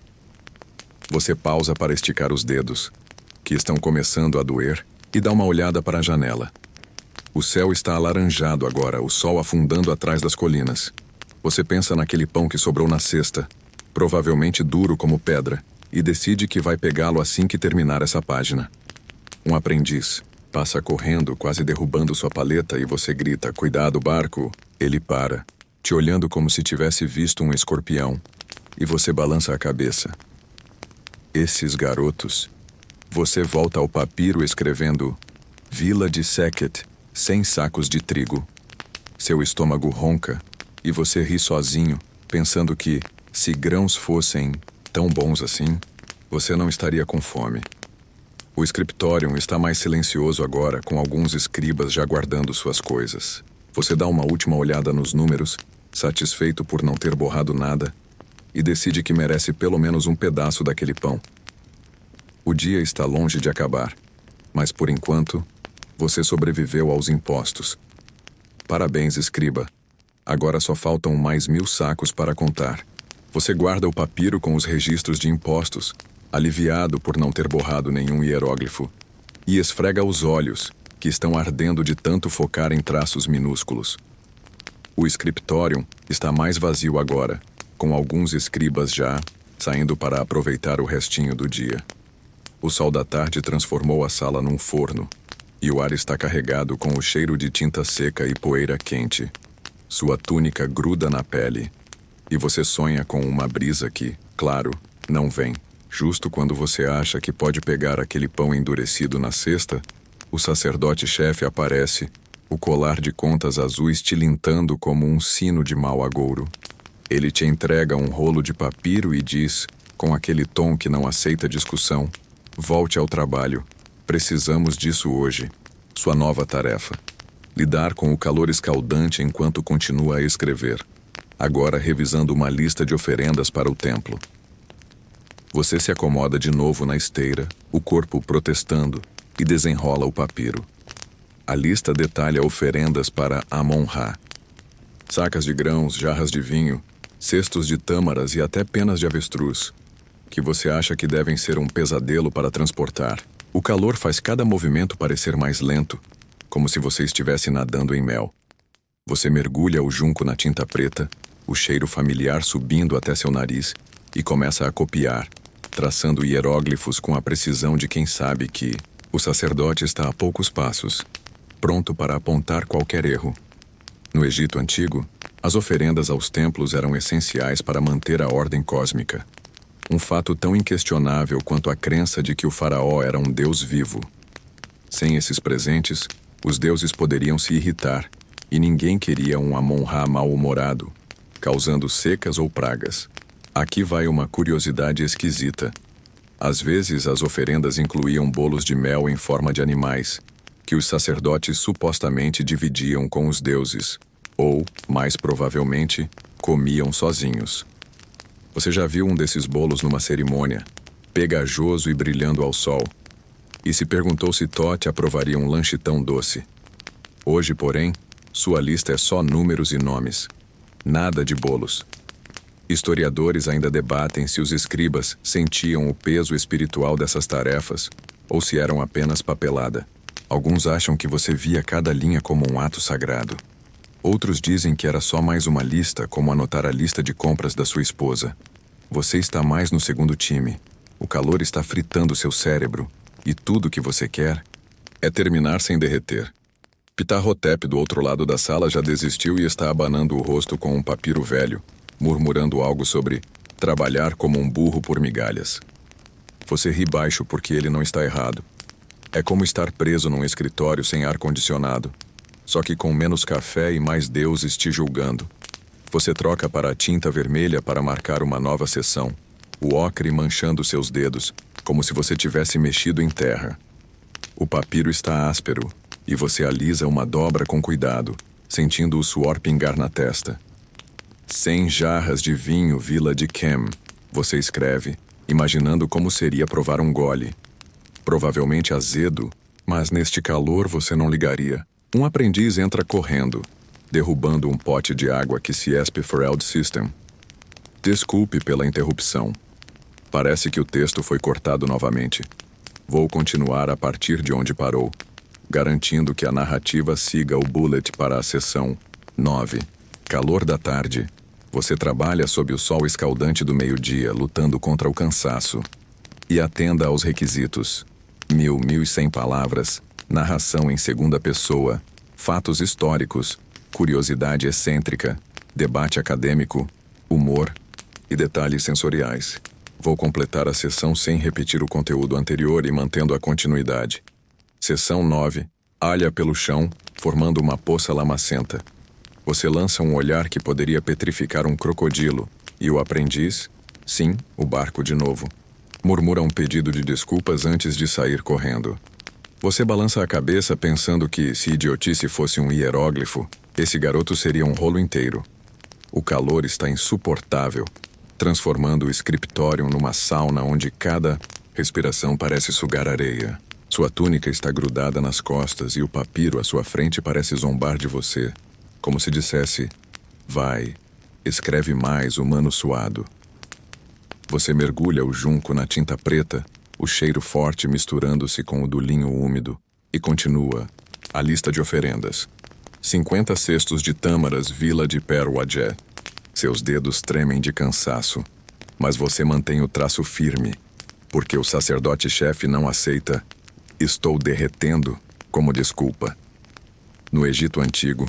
Você pausa para esticar os dedos, que estão começando a doer, e dá uma olhada para a janela. O céu está alaranjado agora, o sol afundando atrás das colinas. Você pensa naquele pão que sobrou na cesta, provavelmente duro como pedra, e decide que vai pegá-lo assim que terminar essa página. Um aprendiz passa correndo, quase derrubando sua paleta, e você grita, "Cuidado, barco!" Ele para, te olhando como se tivesse visto um escorpião, e você balança a cabeça. Esses garotos. Você volta ao papiro escrevendo Vila de Sekhet, 100 sacos de trigo. Seu estômago ronca, e você ri sozinho, pensando que, se grãos fossem tão bons assim, você não estaria com fome. O scriptorium está mais silencioso agora, com alguns escribas já guardando suas coisas. Você dá uma última olhada nos números, satisfeito por não ter borrado nada, e decide que merece pelo menos um pedaço daquele pão. O dia está longe de acabar, mas por enquanto, você sobreviveu aos impostos. Parabéns, escriba. Agora só faltam mais 1000 sacos para contar. Você guarda o papiro com os registros de impostos, aliviado por não ter borrado nenhum hieróglifo, e esfrega os olhos, que estão ardendo de tanto focar em traços minúsculos. O scriptorium está mais vazio agora, com alguns escribas já saindo para aproveitar o restinho do dia. O sol da tarde transformou a sala num forno, e o ar está carregado com o cheiro de tinta seca e poeira quente. Sua túnica gruda na pele, e você sonha com uma brisa que, claro, não vem. Justo quando você acha que pode pegar aquele pão endurecido na cesta, o sacerdote-chefe aparece, o colar de contas azuis tilintando como um sino de mau agouro. Ele te entrega um rolo de papiro e diz, com aquele tom que não aceita discussão, "Volte ao trabalho. Precisamos disso hoje. Sua nova tarefa." Lidar com o calor escaldante enquanto continua a escrever. Agora revisando uma lista de oferendas para o templo. Você se acomoda de novo na esteira, o corpo protestando, e desenrola o papiro. A lista detalha oferendas para Amon-Ra. Sacas de grãos, jarras de vinho, cestos de tâmaras e até penas de avestruz, que você acha que devem ser um pesadelo para transportar. O calor faz cada movimento parecer mais lento, como se você estivesse nadando em mel. Você mergulha o junco na tinta preta, o cheiro familiar subindo até seu nariz, e começa a copiar, traçando hieróglifos com a precisão de quem sabe que o sacerdote está a poucos passos, pronto para apontar qualquer erro. No Egito Antigo, as oferendas aos templos eram essenciais para manter a ordem cósmica. Um fato tão inquestionável quanto a crença de que o faraó era um deus vivo. Sem esses presentes, os deuses poderiam se irritar, e ninguém queria um Amon-Ra mal-humorado, causando secas ou pragas. Aqui vai uma curiosidade esquisita. Às vezes, as oferendas incluíam bolos de mel em forma de animais, que os sacerdotes supostamente dividiam com os deuses, ou, mais provavelmente, comiam sozinhos. Você já viu um desses bolos numa cerimônia, pegajoso e brilhando ao sol, e se perguntou se Tote aprovaria um lanche tão doce. Hoje, porém, sua lista é só números e nomes. Nada de bolos. Historiadores ainda debatem se os escribas sentiam o peso espiritual dessas tarefas ou se eram apenas papelada. Alguns acham que você via cada linha como um ato sagrado. Outros dizem que era só mais uma lista, como anotar a lista de compras da sua esposa. Você está mais no segundo time. O calor está fritando seu cérebro e tudo o que você quer é terminar sem derreter. Ptah-hotep do outro lado da sala já desistiu e está abanando o rosto com um papiro velho, murmurando algo sobre trabalhar como um burro por migalhas. Você ri baixo porque ele não está errado. É como estar preso num escritório sem ar-condicionado, só que com menos café e mais deuses te julgando. Você troca para a tinta vermelha para marcar uma nova sessão, o ocre manchando seus dedos, como se você tivesse mexido em terra. O papiro está áspero, e você alisa uma dobra com cuidado, sentindo o suor pingar na testa. 100 jarras de vinho Vila de Kem, você escreve, imaginando como seria provar um gole. Provavelmente azedo, mas neste calor você não ligaria. Um aprendiz entra correndo, derrubando um pote de água que se espe Fereld System. Desculpe pela interrupção. Parece que o texto foi cortado novamente. Vou continuar a partir de onde parou, garantindo que a narrativa siga o bullet para a sessão 9. Calor da tarde. Você trabalha sob o sol escaldante do meio-dia, lutando contra o cansaço. E atenda aos requisitos. 1.100 palavras, narração em segunda pessoa, fatos históricos, curiosidade excêntrica, debate acadêmico, humor e detalhes sensoriais. Vou completar a sessão sem repetir o conteúdo anterior e mantendo a continuidade. Sessão 9. Alha pelo chão, formando uma poça lamacenta. Você lança um olhar que poderia petrificar um crocodilo, e o aprendiz, sim, o barco de novo, murmura um pedido de desculpas antes de sair correndo. Você balança a cabeça pensando que, se idiotice fosse um hieróglifo, esse garoto seria um rolo inteiro. O calor está insuportável, transformando o escritório numa sauna onde cada respiração parece sugar areia. Sua túnica está grudada nas costas e o papiro à sua frente parece zombar de você, como se dissesse, vai, escreve mais, humano suado. Você mergulha o junco na tinta preta, o cheiro forte misturando-se com o do linho úmido, e continua a lista de oferendas. 50 cestos de tâmaras Vila de Perwadje. Seus dedos tremem de cansaço, mas você mantém o traço firme, porque o sacerdote-chefe não aceita "estou derretendo" como desculpa. No Egito Antigo,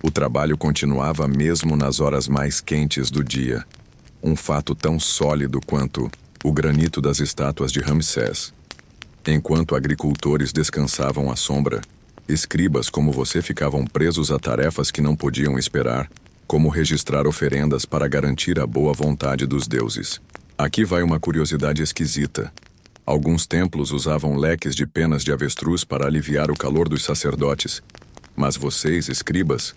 o trabalho continuava mesmo nas horas mais quentes do dia, um fato tão sólido quanto o granito das estátuas de Ramsés. Enquanto agricultores descansavam à sombra, escribas como você ficavam presos a tarefas que não podiam esperar, como registrar oferendas para garantir a boa vontade dos deuses. Aqui vai uma curiosidade esquisita. Alguns templos usavam leques de penas de avestruz para aliviar o calor dos sacerdotes, Mas vocês, escribas,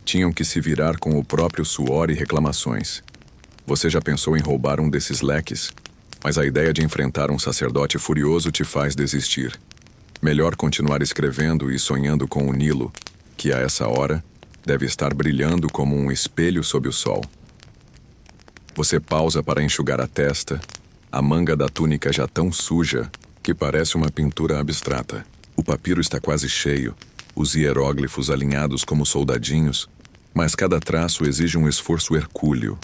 tinham que se virar com o próprio suor e reclamações. Você já pensou em roubar um desses leques? Mas a ideia de enfrentar um sacerdote furioso te faz desistir. Melhor continuar escrevendo e sonhando com o Nilo, que a essa hora deve estar brilhando como um espelho sob o sol. Você pausa para enxugar a testa, a manga da túnica já tão suja que parece uma pintura abstrata. O papiro está quase cheio, os hieróglifos alinhados como soldadinhos, mas cada traço exige um esforço hercúleo.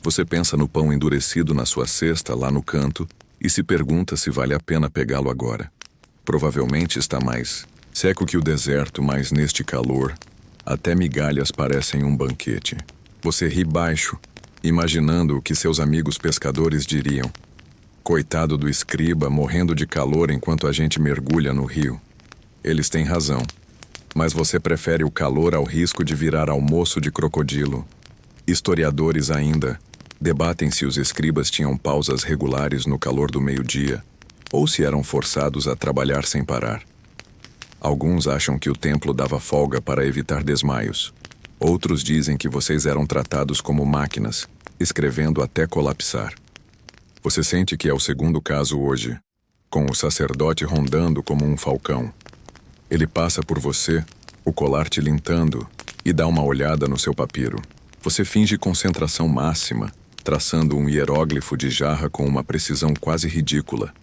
Você pensa no pão endurecido na sua cesta, lá no canto, e se pergunta se vale a pena pegá-lo agora. Provavelmente está mais seco que o deserto, mas neste calor, até migalhas parecem um banquete. Você ri baixo, imaginando o que seus amigos pescadores diriam. Coitado do escriba, morrendo de calor enquanto a gente mergulha no rio. Eles têm razão, mas você prefere o calor ao risco de virar almoço de crocodilo. Historiadores ainda debatem se os escribas tinham pausas regulares no calor do meio-dia, ou se eram forçados a trabalhar sem parar. Alguns acham que o templo dava folga para evitar desmaios. Outros dizem que vocês eram tratados como máquinas, escrevendo até colapsar. Você sente que é o segundo caso hoje, com o sacerdote rondando como um falcão. Ele passa por você, o colar tilintando, e dá uma olhada no seu papiro. Você finge concentração máxima, traçando um hieróglifo de jarra com uma precisão quase ridícula.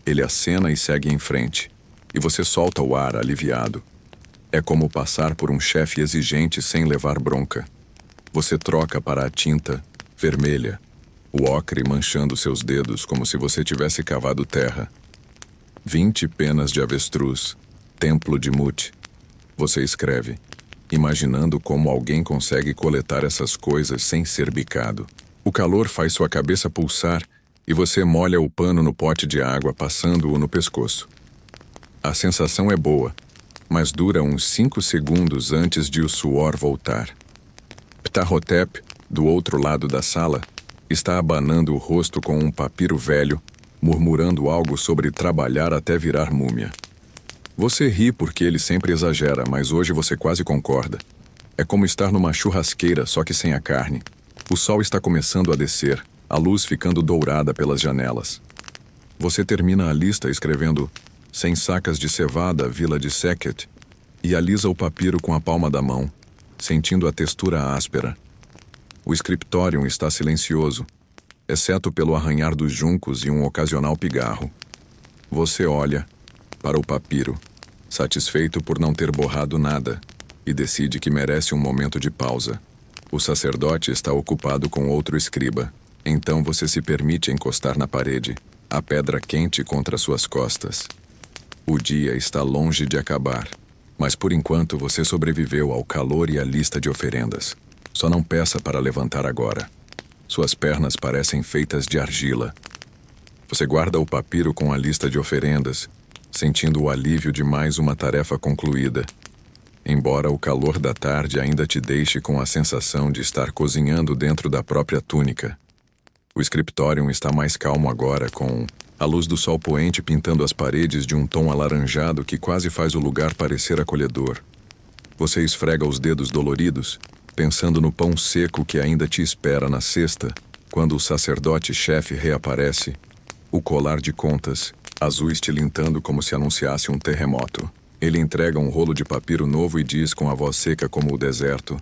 Ele acena e segue em frente, e você solta o ar aliviado. É como passar por um chefe exigente sem levar bronca. Você troca para a tinta vermelha, o ocre manchando seus dedos como se você tivesse cavado terra. 20 penas de avestruz, templo de Mut. Você escreve, imaginando como alguém consegue coletar essas coisas sem ser bicado. O calor faz sua cabeça pulsar e você molha o pano no pote de água, passando-o no pescoço. A sensação é boa, mas dura uns 5 segundos antes de o suor voltar. Ptahhotep, do outro lado da sala, está abanando o rosto com um papiro velho, murmurando algo sobre trabalhar até virar múmia. Você ri porque ele sempre exagera, mas hoje você quase concorda. É como estar numa churrasqueira, só que sem a carne. O sol está começando a descer, a luz ficando dourada pelas janelas. Você termina a lista escrevendo 100 sacas de cevada, Vila de Seket, e alisa o papiro com a palma da mão, sentindo a textura áspera. O scriptorium está silencioso, exceto pelo arranhar dos juncos e um ocasional pigarro. Você olha para o papiro, satisfeito por não ter borrado nada, e decide que merece um momento de pausa. O sacerdote está ocupado com outro escriba, então você se permite encostar na parede, a pedra quente contra suas costas. O dia está longe de acabar, mas por enquanto você sobreviveu ao calor e à lista de oferendas. Só não peça para levantar agora. Suas pernas parecem feitas de argila. Você guarda o papiro com a lista de oferendas, sentindo o alívio de mais uma tarefa concluída. Embora o calor da tarde ainda te deixe com a sensação de estar cozinhando dentro da própria túnica. O scriptorium está mais calmo agora, com a luz do sol poente pintando as paredes de um tom alaranjado que quase faz o lugar parecer acolhedor. Você esfrega os dedos doloridos, pensando no pão seco que ainda te espera na cesta, quando o sacerdote-chefe reaparece, o colar de contas, azul estilintando como se anunciasse um terremoto. Ele entrega um rolo de papiro novo e diz com a voz seca como o deserto: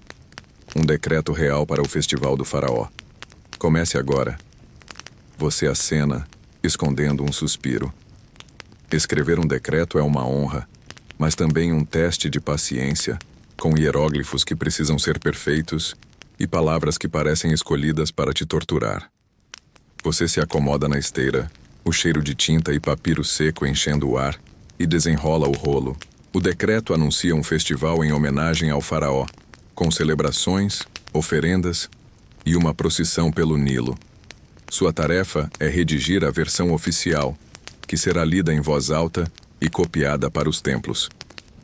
um decreto real para o festival do faraó. Comece agora. Você acena, escondendo um suspiro. Escrever um decreto é uma honra, mas também um teste de paciência, com hieróglifos que precisam ser perfeitos e palavras que parecem escolhidas para te torturar. Você se acomoda na esteira, o cheiro de tinta e papiro seco enchendo o ar, e desenrola o rolo. O decreto anuncia um festival em homenagem ao faraó, com celebrações, oferendas e uma procissão pelo Nilo. Sua tarefa é redigir a versão oficial, que será lida em voz alta e copiada para os templos.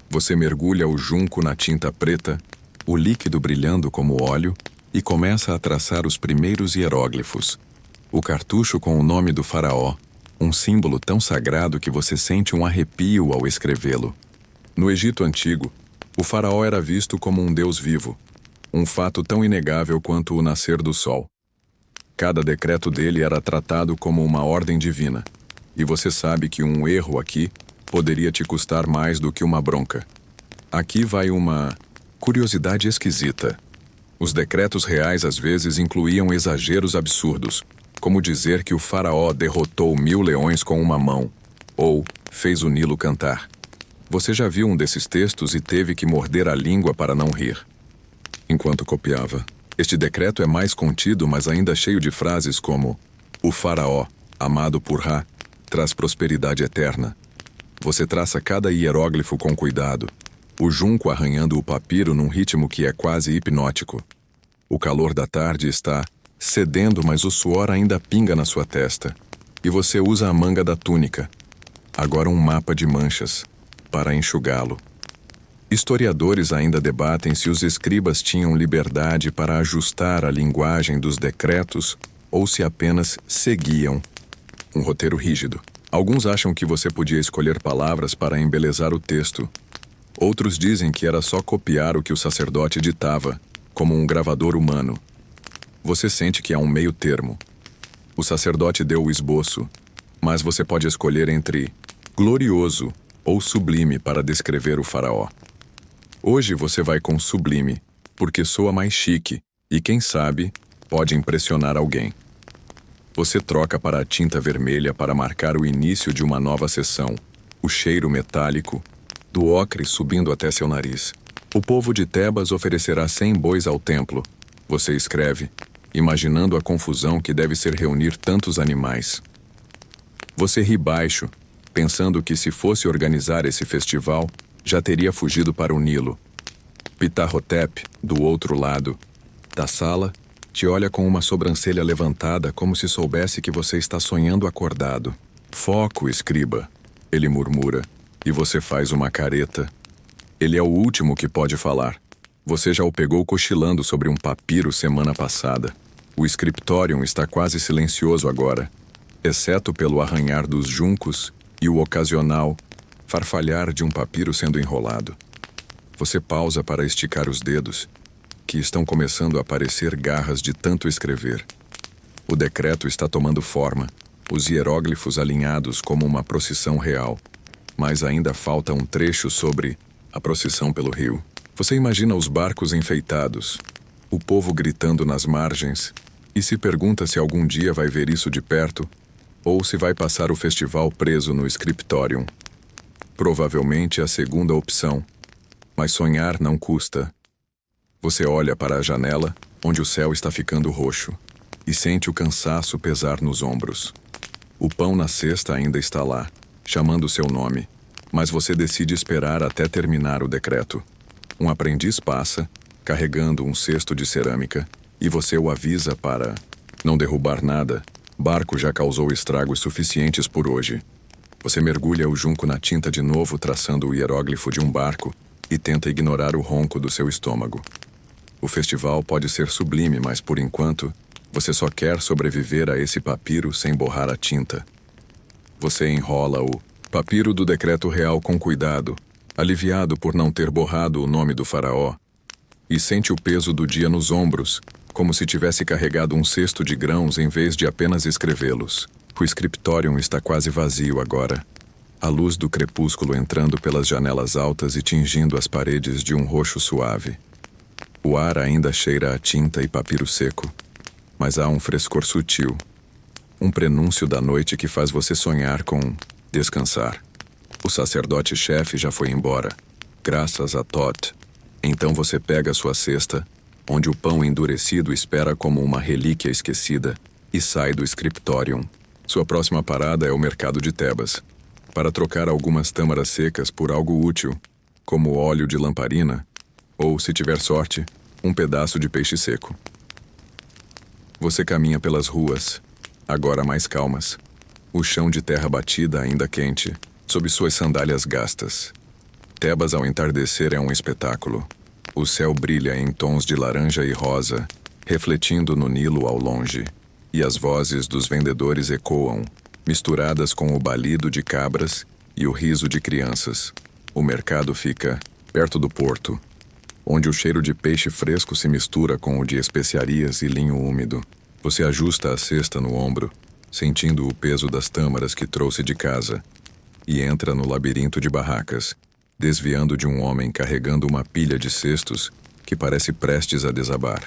Você mergulha o junco na tinta preta, o líquido brilhando como óleo, e começa a traçar os primeiros hieróglifos. O cartucho com o nome do faraó, um símbolo tão sagrado que você sente um arrepio ao escrevê-lo. No Egito Antigo, O faraó era visto como um deus vivo, um fato tão inegável quanto o nascer do sol. Cada decreto dele era tratado como uma ordem divina, e você sabe que um erro aqui poderia te custar mais do que uma bronca. Aqui vai uma curiosidade esquisita. Os decretos reais às vezes incluíam exageros absurdos, como dizer que o faraó derrotou 1000 leões com uma mão, ou fez o Nilo cantar. Você já viu um desses textos e teve que morder a língua para não rir. Enquanto copiava, este decreto é mais contido, mas ainda cheio de frases como: o faraó, amado por Ra, traz prosperidade eterna. Você traça cada hieróglifo com cuidado, o junco arranhando o papiro num ritmo que é quase hipnótico. O calor da tarde está cedendo, mas o suor ainda pinga na sua testa. E você usa a manga da túnica, agora um mapa de manchas, para enxugá-lo. Historiadores ainda debatem se os escribas tinham liberdade para ajustar a linguagem dos decretos ou se apenas seguiam um roteiro rígido. Alguns acham que você podia escolher palavras para embelezar o texto. Outros dizem que era só copiar o que o sacerdote ditava, como um gravador humano. Você sente que há um meio termo. O sacerdote deu o esboço, mas você pode escolher entre glorioso ou sublime para descrever o faraó. Hoje você vai com sublime, porque soa mais chique e, quem sabe, pode impressionar alguém. Você troca para a tinta vermelha para marcar o início de uma nova sessão, o cheiro metálico do ocre subindo até seu nariz. O povo de Tebas oferecerá 100 bois ao templo. Você escreve, imaginando a confusão que deve ser reunir tantos animais. Você ri baixo, pensando que se fosse organizar esse festival, já teria fugido para o Nilo. Ptah-hotep, do outro lado da sala, te olha com uma sobrancelha levantada como se soubesse que você está sonhando acordado. Foco, escriba, ele murmura, e você faz uma careta. Ele é o último que pode falar. Você já o pegou cochilando sobre um papiro semana passada. O scriptorium está quase silencioso agora, exceto pelo arranhar dos juncos e o ocasional farfalhar de um papiro sendo enrolado. Você pausa para esticar os dedos, que estão começando a parecer garras de tanto escrever. O decreto está tomando forma, os hieróglifos alinhados como uma procissão real, mas ainda falta um trecho sobre a procissão pelo rio. Você imagina os barcos enfeitados, o povo gritando nas margens, e se pergunta se algum dia vai ver isso de perto, ou se vai passar o festival preso no scriptorium. Provavelmente a segunda opção, mas sonhar não custa. Você olha para a janela, onde o céu está ficando roxo, e sente o cansaço pesar nos ombros. O pão na cesta ainda está lá, chamando seu nome, mas você decide esperar até terminar o decreto. Um aprendiz passa, carregando um cesto de cerâmica, e você o avisa para não derrubar nada. Barco já causou estragos suficientes por hoje. Você mergulha o junco na tinta de novo, traçando o hieróglifo de um barco, e tenta ignorar o ronco do seu estômago. O festival pode ser sublime, mas por enquanto, você só quer sobreviver a esse papiro sem borrar a tinta. Você enrola o papiro do decreto real com cuidado, aliviado por não ter borrado o nome do faraó, e sente o peso do dia nos ombros, como se tivesse carregado um cesto de grãos em vez de apenas escrevê-los. O scriptorium está quase vazio agora. A luz do crepúsculo entrando pelas janelas altas e tingindo as paredes de um roxo suave. O ar ainda cheira a tinta e papiro seco, mas há um frescor sutil. Um prenúncio da noite que faz você sonhar com descansar. O sacerdote-chefe já foi embora, graças a Thoth. Então você pega sua cesta, onde o pão endurecido espera como uma relíquia esquecida, e sai do scriptorium. Sua próxima parada é o mercado de Tebas, para trocar algumas tâmaras secas por algo útil, como óleo de lamparina, ou, se tiver sorte, um pedaço de peixe seco. Você caminha pelas ruas, agora mais calmas. O chão de terra batida ainda quente, sob suas sandálias gastas. Tebas ao entardecer é um espetáculo. O céu brilha em tons de laranja e rosa, refletindo no Nilo ao longe, e as vozes dos vendedores ecoam, misturadas com o balido de cabras e o riso de crianças. O mercado fica perto do porto, onde o cheiro de peixe fresco se mistura com o de especiarias e linho úmido. Você ajusta a cesta no ombro, sentindo o peso das tâmaras que trouxe de casa, e entra no labirinto de barracas, desviando de um homem carregando uma pilha de cestos que parece prestes a desabar.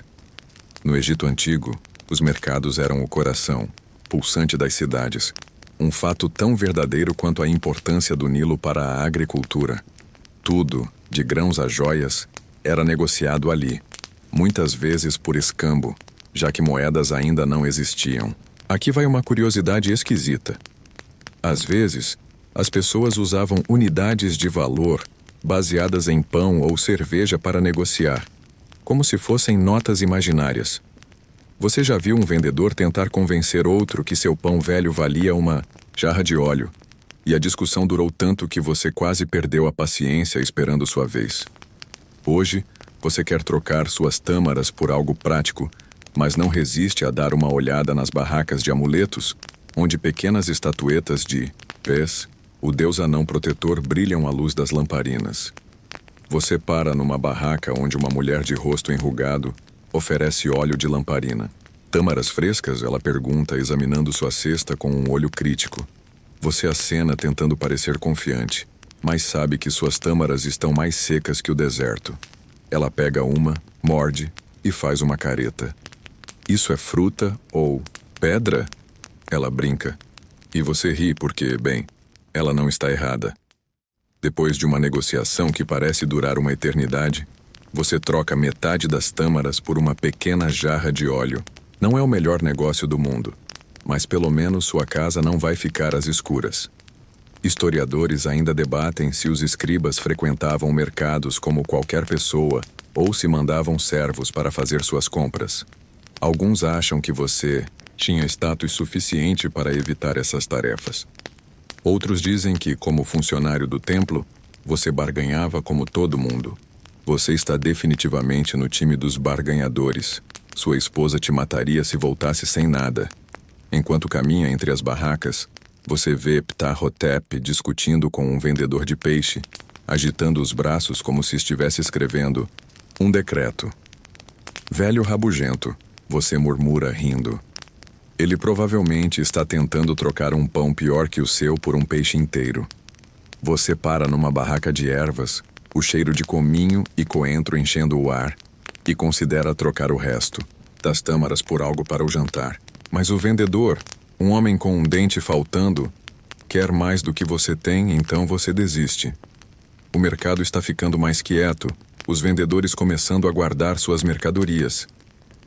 No Egito Antigo, os mercados eram o coração, pulsante das cidades, um fato tão verdadeiro quanto a importância do Nilo para a agricultura. Tudo, de grãos a joias, era negociado ali, muitas vezes por escambo, já que moedas ainda não existiam. Aqui vai uma curiosidade esquisita. Às vezes, as pessoas usavam unidades de valor baseadas em pão ou cerveja para negociar, como se fossem notas imaginárias. Você já viu um vendedor tentar convencer outro que seu pão velho valia uma jarra de óleo, e a discussão durou tanto que você quase perdeu a paciência esperando sua vez. Hoje, você quer trocar suas tâmaras por algo prático, mas não resiste a dar uma olhada nas barracas de amuletos, onde pequenas estatuetas de pés, o deus anão protetor, brilham à luz das lamparinas. Você para numa barraca onde uma mulher de rosto enrugado oferece óleo de lamparina. Tâmaras frescas? Ela pergunta, examinando sua cesta com um olho crítico. Você acena tentando parecer confiante, mas sabe que suas tâmaras estão mais secas que o deserto. Ela pega uma, morde e faz uma careta. Isso é fruta ou pedra? Ela brinca. E você ri porque, bem, ela não está errada. Depois de uma negociação que parece durar uma eternidade, você troca metade das tâmaras por uma pequena jarra de óleo. Não é o melhor negócio do mundo, mas pelo menos sua casa não vai ficar às escuras. Historiadores ainda debatem se os escribas frequentavam mercados como qualquer pessoa ou se mandavam servos para fazer suas compras. Alguns acham que você tinha status suficiente para evitar essas tarefas. Outros dizem que, como funcionário do templo, você barganhava como todo mundo. Você está definitivamente no time dos barganhadores. Sua esposa te mataria se voltasse sem nada. Enquanto caminha entre as barracas, você vê Ptah-hotep discutindo com um vendedor de peixe, agitando os braços como se estivesse escrevendo um decreto. Velho rabugento, você murmura rindo. Ele provavelmente está tentando trocar um pão pior que o seu por um peixe inteiro. Você para numa barraca de ervas, o cheiro de cominho e coentro enchendo o ar, e considera trocar o resto das tâmaras por algo para o jantar. Mas o vendedor, um homem com um dente faltando, quer mais do que você tem, então você desiste. O mercado está ficando mais quieto, os vendedores começando a guardar suas mercadorias.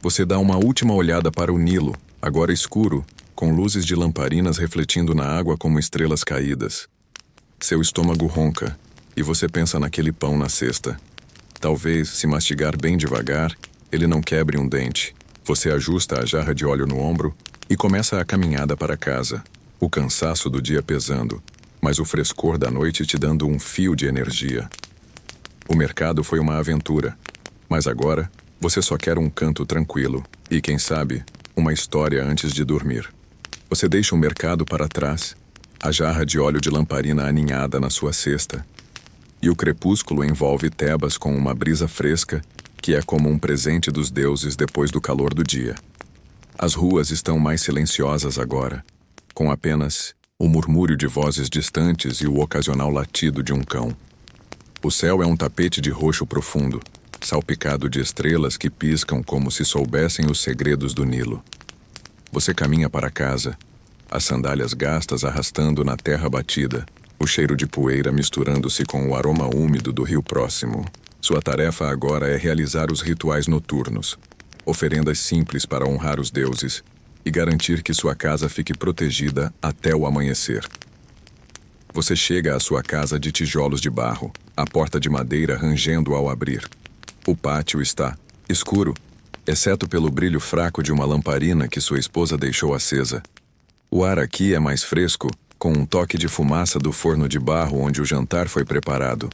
Você dá uma última olhada para o Nilo, agora escuro, com luzes de lamparinas refletindo na água como estrelas caídas. Seu estômago ronca, e você pensa naquele pão na cesta. Talvez, se mastigar bem devagar, ele não quebre um dente. Você ajusta a jarra de óleo no ombro e começa a caminhada para casa. O cansaço do dia pesando, mas o frescor da noite te dando um fio de energia. O mercado foi uma aventura, mas agora você só quer um canto tranquilo e, quem sabe, uma história antes de dormir. Você deixa o mercado para trás, a jarra de óleo de lamparina aninhada na sua cesta, e o crepúsculo envolve Tebas com uma brisa fresca que é como um presente dos deuses depois do calor do dia. As ruas estão mais silenciosas agora, com apenas o murmúrio de vozes distantes e o ocasional latido de um cão. O céu é um tapete de roxo profundo, salpicado de estrelas que piscam como se soubessem os segredos do Nilo. Você caminha para casa, as sandálias gastas arrastando na terra batida, o cheiro de poeira misturando-se com o aroma úmido do rio próximo. Sua tarefa agora é realizar os rituais noturnos, oferendas simples para honrar os deuses e garantir que sua casa fique protegida até o amanhecer. Você chega à sua casa de tijolos de barro, a porta de madeira rangendo ao abrir. O pátio está escuro, exceto pelo brilho fraco de uma lamparina que sua esposa deixou acesa. O ar aqui é mais fresco, com um toque de fumaça do forno de barro onde o jantar foi preparado.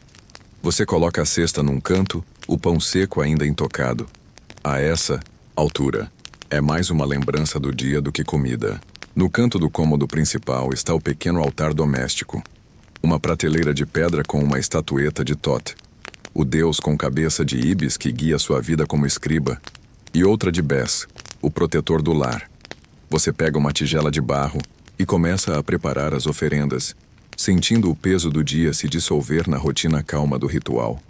Você coloca a cesta num canto, o pão seco ainda intocado. A essa altura, é mais uma lembrança do dia do que comida. No canto do cômodo principal está o pequeno altar doméstico. Uma prateleira de pedra com uma estatueta de Thoth. o deus com cabeça de Ibis que guia sua vida como escriba, e outra de Bes, o protetor do lar. Você pega uma tigela de barro e começa a preparar as oferendas, sentindo o peso do dia se dissolver na rotina calma do ritual.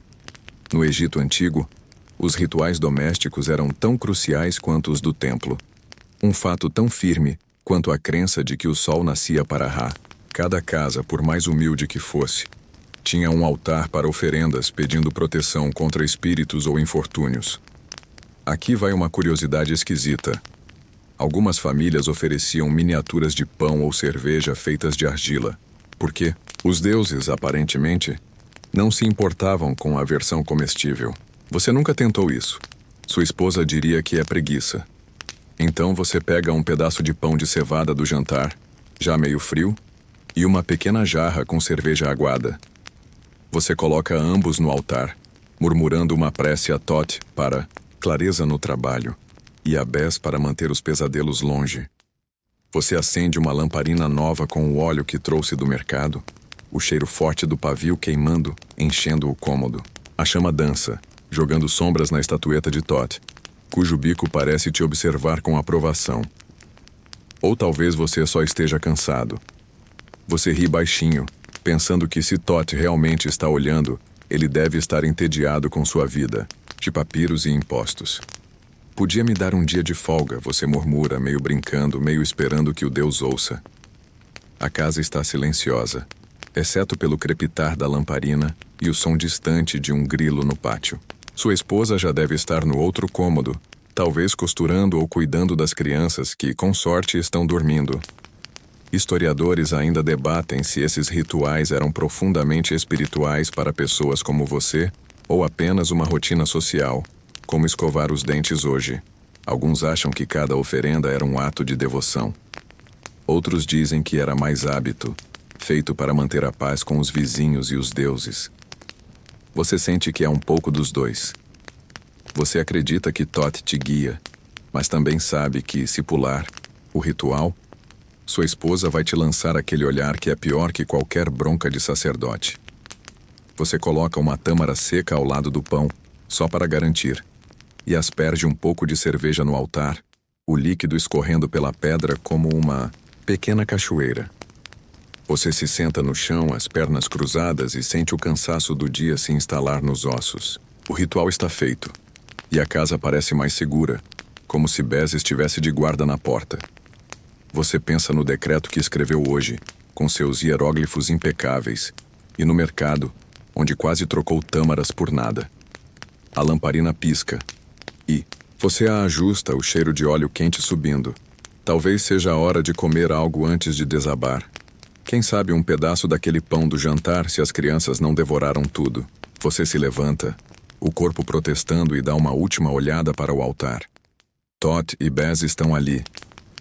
No Egito Antigo, os rituais domésticos eram tão cruciais quanto os do templo. Um fato tão firme quanto a crença de que o sol nascia para Ra. Cada casa, por mais humilde que fosse, tinha um altar para oferendas pedindo proteção contra espíritos ou infortúnios. Aqui vai uma curiosidade esquisita. Algumas famílias ofereciam miniaturas de pão ou cerveja feitas de argila, porque os deuses, aparentemente, não se importavam com a versão comestível. Você nunca tentou isso. Sua esposa diria que é preguiça. Então você pega um pedaço de pão de cevada do jantar, já meio frio, e uma pequena jarra com cerveja aguada. Você coloca ambos no altar, murmurando uma prece a Thoth para clareza no trabalho e a Bes para manter os pesadelos longe. Você acende uma lamparina nova com o óleo que trouxe do mercado, o cheiro forte do pavio queimando, enchendo o cômodo. A chama dança, jogando sombras na estatueta de Thoth, cujo bico parece te observar com aprovação. Ou talvez você só esteja cansado. Você ri baixinho, pensando que se Thoth realmente está olhando, ele deve estar entediado com sua vida, de papiros e impostos. Podia me dar um dia de folga, você murmura, meio brincando, meio esperando que o Deus ouça. A casa está silenciosa, exceto pelo crepitar da lamparina e o som distante de um grilo no pátio. Sua esposa já deve estar no outro cômodo, talvez costurando ou cuidando das crianças que, com sorte, estão dormindo. Historiadores ainda debatem se esses rituais eram profundamente espirituais para pessoas como você ou apenas uma rotina social, como escovar os dentes hoje. Alguns acham que cada oferenda era um ato de devoção. Outros dizem que era mais hábito, feito para manter a paz com os vizinhos e os deuses. Você sente que é um pouco dos dois. Você acredita que Thoth te guia, mas também sabe que, se pular o ritual, sua esposa vai te lançar aquele olhar que é pior que qualquer bronca de sacerdote. Você coloca uma tâmara seca ao lado do pão, só para garantir, e asperge um pouco de cerveja no altar, o líquido escorrendo pela pedra como uma pequena cachoeira. Você se senta no chão, as pernas cruzadas, e sente o cansaço do dia se instalar nos ossos. O ritual está feito, e a casa parece mais segura, como se Bes estivesse de guarda na porta. Você pensa no decreto que escreveu hoje, com seus hieróglifos impecáveis, e no mercado, onde quase trocou tâmaras por nada. A lamparina pisca, e você a ajusta, o cheiro de óleo quente subindo. Talvez seja a hora de comer algo antes de desabar. Quem sabe um pedaço daquele pão do jantar se as crianças não devoraram tudo. Você se levanta, o corpo protestando, e dá uma última olhada para o altar. Thoth e Bes estão ali,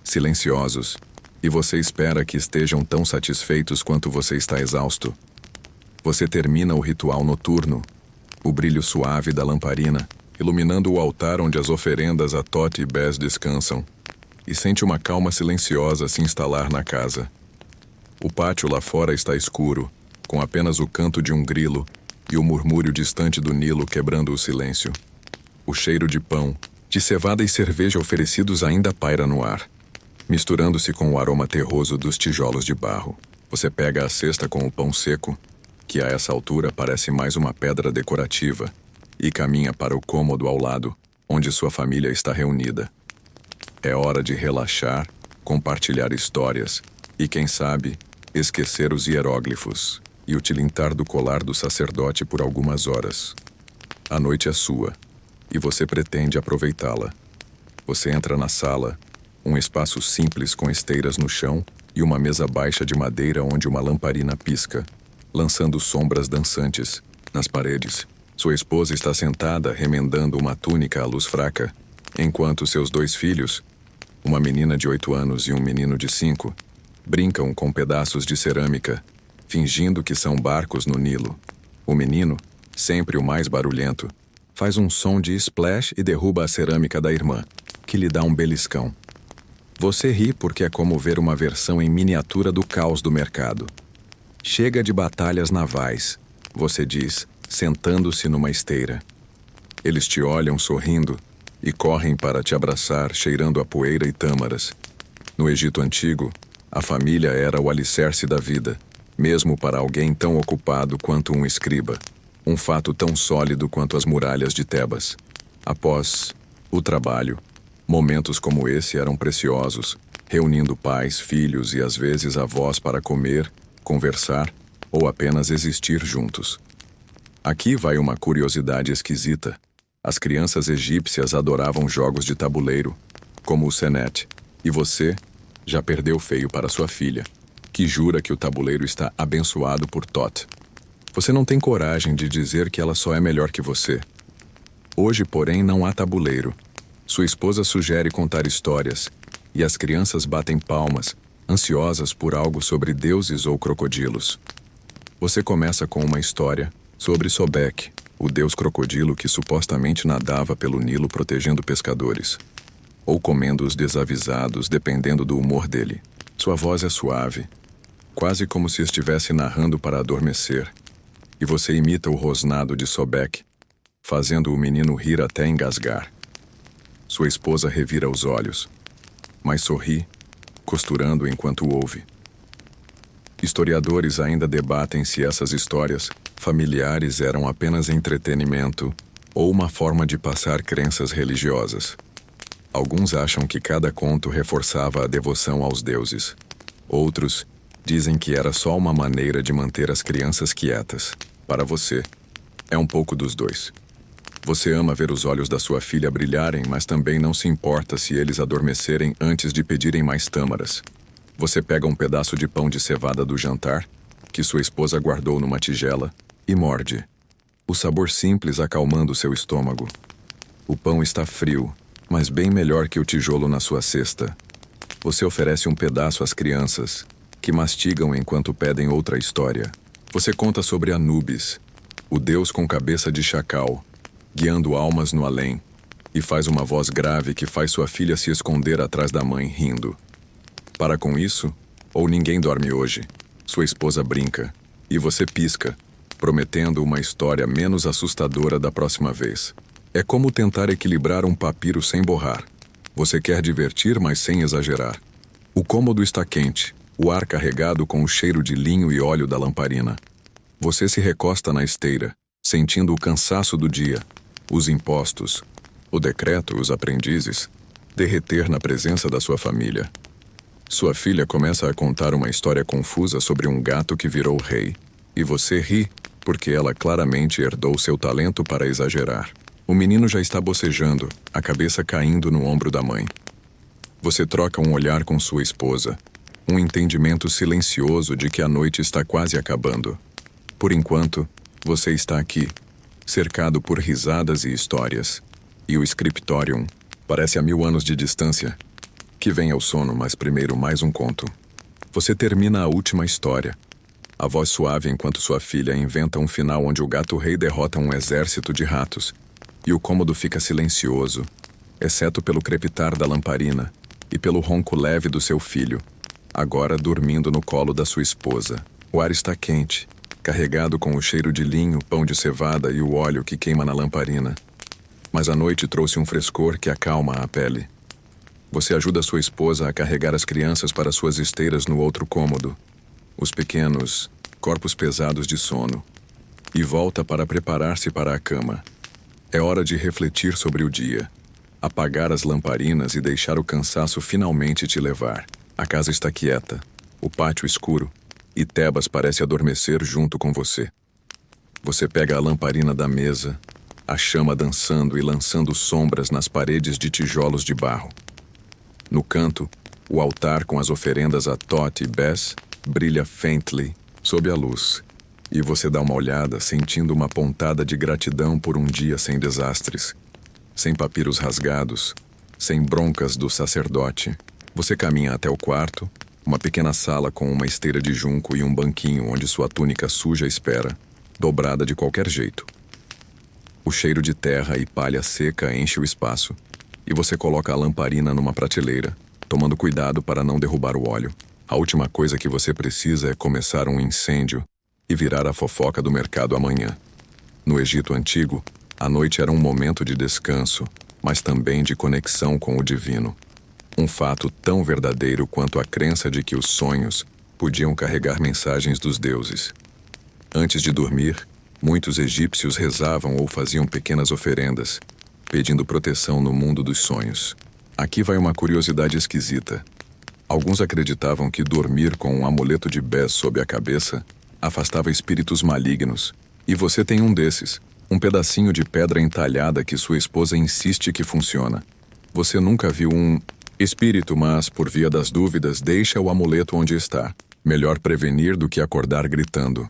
silenciosos, e você espera que estejam tão satisfeitos quanto você está exausto. Você termina o ritual noturno, o brilho suave da lamparina, iluminando o altar onde as oferendas a Thoth e Bes descansam, e sente uma calma silenciosa se instalar na casa. O pátio lá fora está escuro, com apenas o canto de um grilo e o murmúrio distante do Nilo quebrando o silêncio. O cheiro de pão, de cevada e cerveja oferecidos ainda paira no ar, misturando-se com o aroma terroso dos tijolos de barro. Você pega a cesta com o pão seco, que a essa altura parece mais uma pedra decorativa, e caminha para o cômodo ao lado, onde sua família está reunida. É hora de relaxar, compartilhar histórias e, quem sabe, esquecer os hieróglifos e o tilintar do colar do sacerdote por algumas horas. A noite é sua, e você pretende aproveitá-la. Você entra na sala, um espaço simples com esteiras no chão e uma mesa baixa de madeira onde uma lamparina pisca, lançando sombras dançantes nas paredes. Sua esposa está sentada remendando uma túnica à luz fraca, enquanto seus 2 filhos, uma menina de 8 anos e um menino de 5, brincam com pedaços de cerâmica, fingindo que são barcos no Nilo. O menino, sempre o mais barulhento, faz um som de splash e derruba a cerâmica da irmã, que lhe dá um beliscão. Você ri porque é como ver uma versão em miniatura do caos do mercado. Chega de batalhas navais, você diz, sentando-se numa esteira. Eles te olham sorrindo e correm para te abraçar, cheirando a poeira e tâmaras. No Egito Antigo, a família era o alicerce da vida, mesmo para alguém tão ocupado quanto um escriba, um fato tão sólido quanto as muralhas de Tebas. Após o trabalho, momentos como esse eram preciosos, reunindo pais, filhos e às vezes avós para comer, conversar ou apenas existir juntos. Aqui vai uma curiosidade esquisita. As crianças egípcias adoravam jogos de tabuleiro, como o Senet, e você já perdeu feio para sua filha, que jura que o tabuleiro está abençoado por Tot. Você não tem coragem de dizer que ela só é melhor que você. Hoje, porém, não há tabuleiro. Sua esposa sugere contar histórias, e as crianças batem palmas, ansiosas por algo sobre deuses ou crocodilos. Você começa com uma história sobre Sobek, o deus crocodilo que supostamente nadava pelo Nilo protegendo pescadores, ou comendo os desavisados, dependendo do humor dele. Sua voz é suave, quase como se estivesse narrando para adormecer, e você imita o rosnado de Sobek, fazendo o menino rir até engasgar. Sua esposa revira os olhos, mas sorri, costurando enquanto ouve. Historiadores ainda debatem se essas histórias familiares eram apenas entretenimento ou uma forma de passar crenças religiosas. Alguns acham que cada conto reforçava a devoção aos deuses. Outros dizem que era só uma maneira de manter as crianças quietas. Para você, é um pouco dos dois. Você ama ver os olhos da sua filha brilharem, mas também não se importa se eles adormecerem antes de pedirem mais tâmaras. Você pega um pedaço de pão de cevada do jantar, que sua esposa guardou numa tigela, e morde. O sabor simples acalmando seu estômago. O pão está frio, mas bem melhor que o tijolo na sua cesta. Você oferece um pedaço às crianças, que mastigam enquanto pedem outra história. Você conta sobre Anubis, o deus com cabeça de chacal, guiando almas no além, e faz uma voz grave que faz sua filha se esconder atrás da mãe, rindo. Para com isso, ou ninguém dorme hoje. Sua esposa brinca, e você pisca, prometendo uma história menos assustadora da próxima vez. É como tentar equilibrar um papiro sem borrar. Você quer divertir, mas sem exagerar. O cômodo está quente, o ar carregado com o cheiro de linho e óleo da lamparina. Você se recosta na esteira, sentindo o cansaço do dia, os impostos, o decreto, os aprendizes, derreter na presença da sua família. Sua filha começa a contar uma história confusa sobre um gato que virou rei, e você ri, porque ela claramente herdou seu talento para exagerar. O menino já está bocejando, a cabeça caindo no ombro da mãe. Você troca um olhar com sua esposa, um entendimento silencioso de que a noite está quase acabando. Por enquanto, você está aqui, cercado por risadas e histórias, e o scriptorium parece a 1000 anos de distância. Que vem ao sono, mas primeiro mais um conto. Você termina a última história. A voz suave enquanto sua filha inventa um final onde o gato-rei derrota um exército de ratos, e o cômodo fica silencioso, exceto pelo crepitar da lamparina e pelo ronco leve do seu filho, agora dormindo no colo da sua esposa. O ar está quente, carregado com o cheiro de linho, pão de cevada e o óleo que queima na lamparina. Mas a noite trouxe um frescor que acalma a pele. Você ajuda sua esposa a carregar as crianças para suas esteiras no outro cômodo, os pequenos, corpos pesados de sono, e volta para preparar-se para a cama. É hora de refletir sobre o dia, apagar as lamparinas e deixar o cansaço finalmente te levar. A casa está quieta, o pátio escuro, e Tebas parece adormecer junto com você. Você pega a lamparina da mesa, a chama dançando e lançando sombras nas paredes de tijolos de barro. No canto, o altar com as oferendas a Tot e Bes brilha faintly sob a luz, e você dá uma olhada sentindo uma pontada de gratidão por um dia sem desastres, sem papiros rasgados, sem broncas do sacerdote. Você caminha até o quarto, uma pequena sala com uma esteira de junco e um banquinho onde sua túnica suja espera, dobrada de qualquer jeito. O cheiro de terra e palha seca enche o espaço, e você coloca a lamparina numa prateleira, tomando cuidado para não derrubar o óleo. A última coisa que você precisa é começar um incêndio e virar a fofoca do mercado amanhã. No Egito Antigo, a noite era um momento de descanso, mas também de conexão com o divino. Um fato tão verdadeiro quanto a crença de que os sonhos podiam carregar mensagens dos deuses. Antes de dormir, muitos egípcios rezavam ou faziam pequenas oferendas, pedindo proteção no mundo dos sonhos. Aqui vai uma curiosidade esquisita. Alguns acreditavam que dormir com um amuleto de Bes sob a cabeça afastava espíritos malignos. E você tem um desses, um pedacinho de pedra entalhada que sua esposa insiste que funciona. Você nunca viu um espírito, mas, por via das dúvidas, deixa o amuleto onde está. Melhor prevenir do que acordar gritando.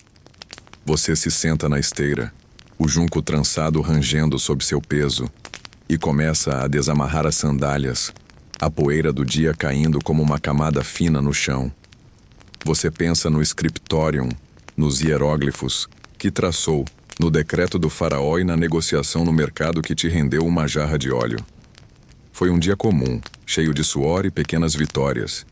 Você se senta na esteira, o junco trançado rangendo sob seu peso, e começa a desamarrar as sandálias, a poeira do dia caindo como uma camada fina no chão. Você pensa no scriptorium, nos hieróglifos que traçou, no decreto do faraó e na negociação no mercado que te rendeu uma jarra de óleo. Foi um dia comum, cheio de suor e pequenas vitórias.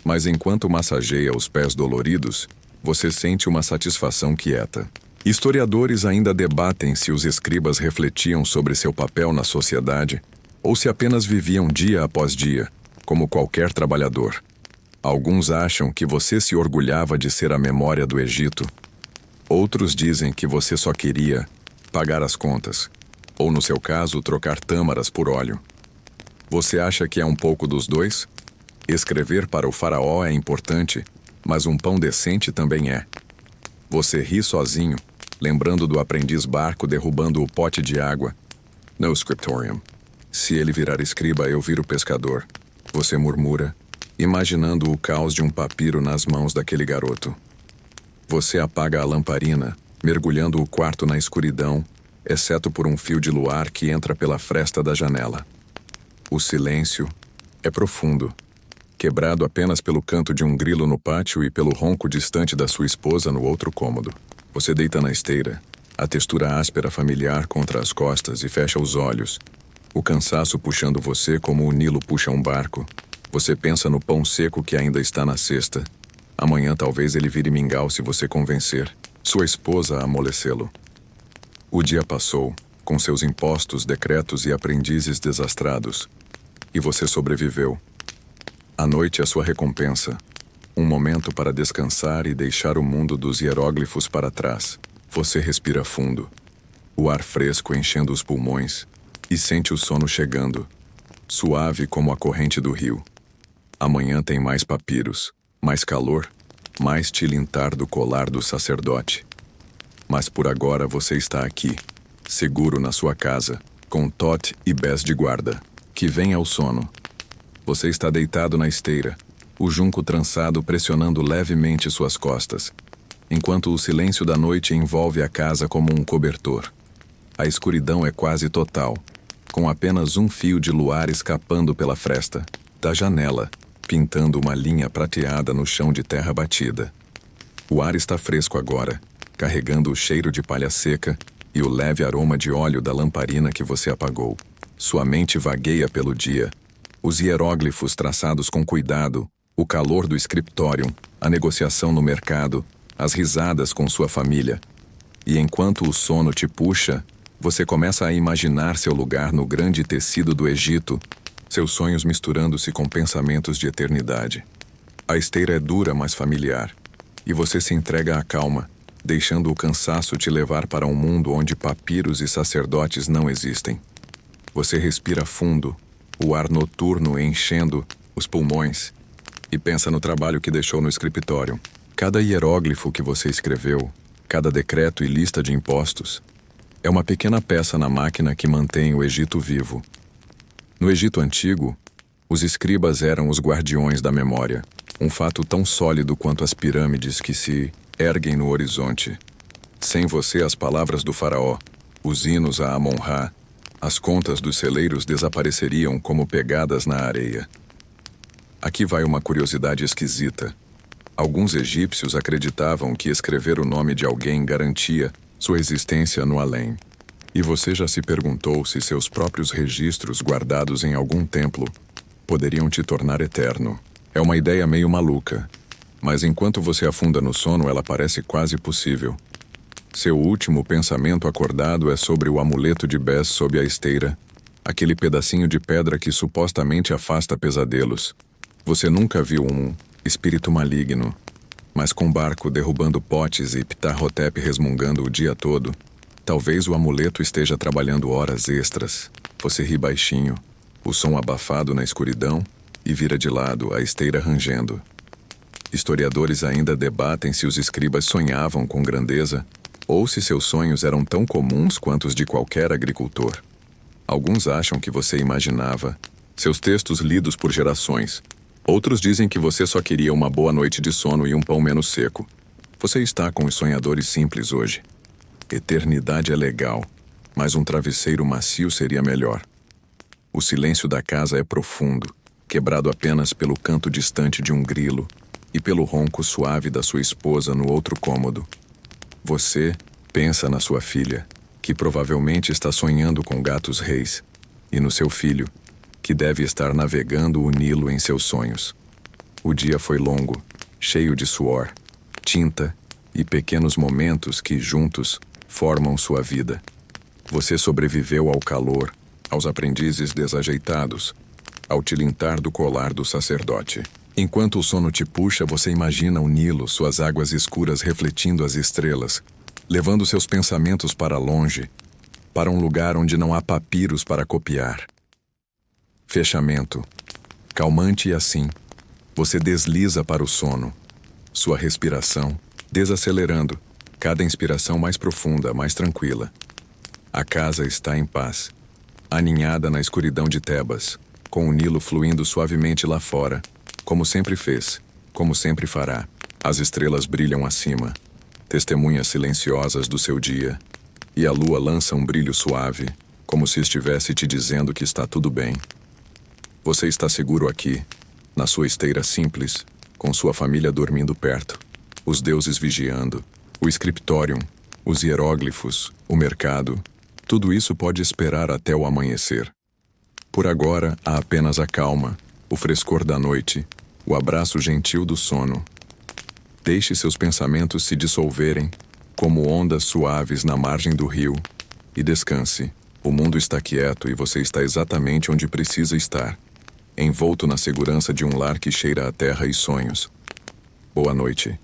Mas enquanto massageia os pés doloridos, você sente uma satisfação quieta. Historiadores ainda debatem se os escribas refletiam sobre seu papel na sociedade ou se apenas viviam dia após dia, como qualquer trabalhador. Alguns acham que você se orgulhava de ser a memória do Egito. Outros dizem que você só queria pagar as contas, ou no seu caso, trocar tâmaras por óleo. Você acha que é um pouco dos dois? Escrever para o faraó é importante, mas um pão decente também é. Você ri sozinho, lembrando do aprendiz barco derrubando o pote de água. No scriptorium. Se ele virar escriba, eu viro pescador. Você murmura, imaginando o caos de um papiro nas mãos daquele garoto. Você apaga a lamparina, mergulhando o quarto na escuridão, exceto por um fio de luar que entra pela fresta da janela. O silêncio é profundo, quebrado apenas pelo canto de um grilo no pátio e pelo ronco distante da sua esposa no outro cômodo. Você deita na esteira, a textura áspera familiar contra as costas e fecha os olhos, o cansaço puxando você como o Nilo puxa um barco. Você pensa no pão seco que ainda está na cesta. Amanhã talvez ele vire mingau se você convencer sua esposa a amolecê-lo. O dia passou, com seus impostos, decretos e aprendizes desastrados. E você sobreviveu. A noite é sua recompensa. Um momento para descansar e deixar o mundo dos hieróglifos para trás. Você respira fundo. O ar fresco enchendo os pulmões. E sente o sono chegando. Suave como a corrente do rio. Amanhã tem mais papiros. Mais calor, mais tilintar do colar do sacerdote. Mas por agora você está aqui, seguro na sua casa, com Tot e Bes de guarda, que vem ao sono. Você está deitado na esteira, o junco trançado pressionando levemente suas costas, enquanto o silêncio da noite envolve a casa como um cobertor. A escuridão é quase total, com apenas um fio de luar escapando pela fresta da janela, pintando uma linha prateada no chão de terra batida. O ar está fresco agora, carregando o cheiro de palha seca e o leve aroma de óleo da lamparina que você apagou. Sua mente vagueia pelo dia. Os hieróglifos traçados com cuidado, o calor do scriptorium, a negociação no mercado, as risadas com sua família. E enquanto o sono te puxa, você começa a imaginar seu lugar no grande tecido do Egito, seus sonhos misturando-se com pensamentos de eternidade. A esteira é dura, mas familiar, e você se entrega à calma, deixando o cansaço te levar para um mundo onde papiros e sacerdotes não existem. Você respira fundo, o ar noturno enchendo os pulmões, e pensa no trabalho que deixou no scriptorium. Cada hieróglifo que você escreveu, cada decreto e lista de impostos, é uma pequena peça na máquina que mantém o Egito vivo. No Egito Antigo, os escribas eram os guardiões da memória, um fato tão sólido quanto as pirâmides que se erguem no horizonte. Sem você, as palavras do faraó, os hinos a Amon-Ra, as contas dos celeiros desapareceriam como pegadas na areia. Aqui vai uma curiosidade esquisita. Alguns egípcios acreditavam que escrever o nome de alguém garantia sua existência no além. E você já se perguntou se seus próprios registros guardados em algum templo poderiam te tornar eterno? É uma ideia meio maluca, mas enquanto você afunda no sono, ela parece quase possível. Seu último pensamento acordado é sobre o amuleto de Bess sob a esteira, aquele pedacinho de pedra que supostamente afasta pesadelos. Você nunca viu um espírito maligno, mas com barco derrubando potes e Ptah-hotep resmungando o dia todo, talvez o amuleto esteja trabalhando horas extras. Você ri baixinho, o som abafado na escuridão, e vira de lado, a esteira rangendo. Historiadores ainda debatem se os escribas sonhavam com grandeza, ou se seus sonhos eram tão comuns quanto os de qualquer agricultor. Alguns acham que você imaginava seus textos lidos por gerações. Outros dizem que você só queria uma boa noite de sono e um pão menos seco. Você está com os sonhadores simples hoje. Eternidade é legal, mas um travesseiro macio seria melhor. O silêncio da casa é profundo, quebrado apenas pelo canto distante de um grilo e pelo ronco suave da sua esposa no outro cômodo. Você pensa na sua filha, que provavelmente está sonhando com gatos reis, e no seu filho, que deve estar navegando o Nilo em seus sonhos. O dia foi longo, cheio de suor, tinta e pequenos momentos que, juntos, formam sua vida. Você sobreviveu ao calor, aos aprendizes desajeitados, ao tilintar do colar do sacerdote. Enquanto o sono te puxa, você imagina o Nilo, suas águas escuras refletindo as estrelas, levando seus pensamentos para longe, para um lugar onde não há papiros para copiar. Fechamento. Calmante e assim, você desliza para o sono, sua respiração desacelerando, cada inspiração mais profunda, mais tranquila. A casa está em paz, aninhada na escuridão de Tebas, com o Nilo fluindo suavemente lá fora, como sempre fez, como sempre fará. As estrelas brilham acima, testemunhas silenciosas do seu dia, e a lua lança um brilho suave, como se estivesse te dizendo que está tudo bem. Você está seguro aqui, na sua esteira simples, com sua família dormindo perto, os deuses vigiando, o scriptorium, os hieróglifos, o mercado, tudo isso pode esperar até o amanhecer. Por agora, há apenas a calma, o frescor da noite, o abraço gentil do sono. Deixe seus pensamentos se dissolverem, como ondas suaves na margem do rio, e descanse. O mundo está quieto e você está exatamente onde precisa estar, envolto na segurança de um lar que cheira a terra e sonhos. Boa noite.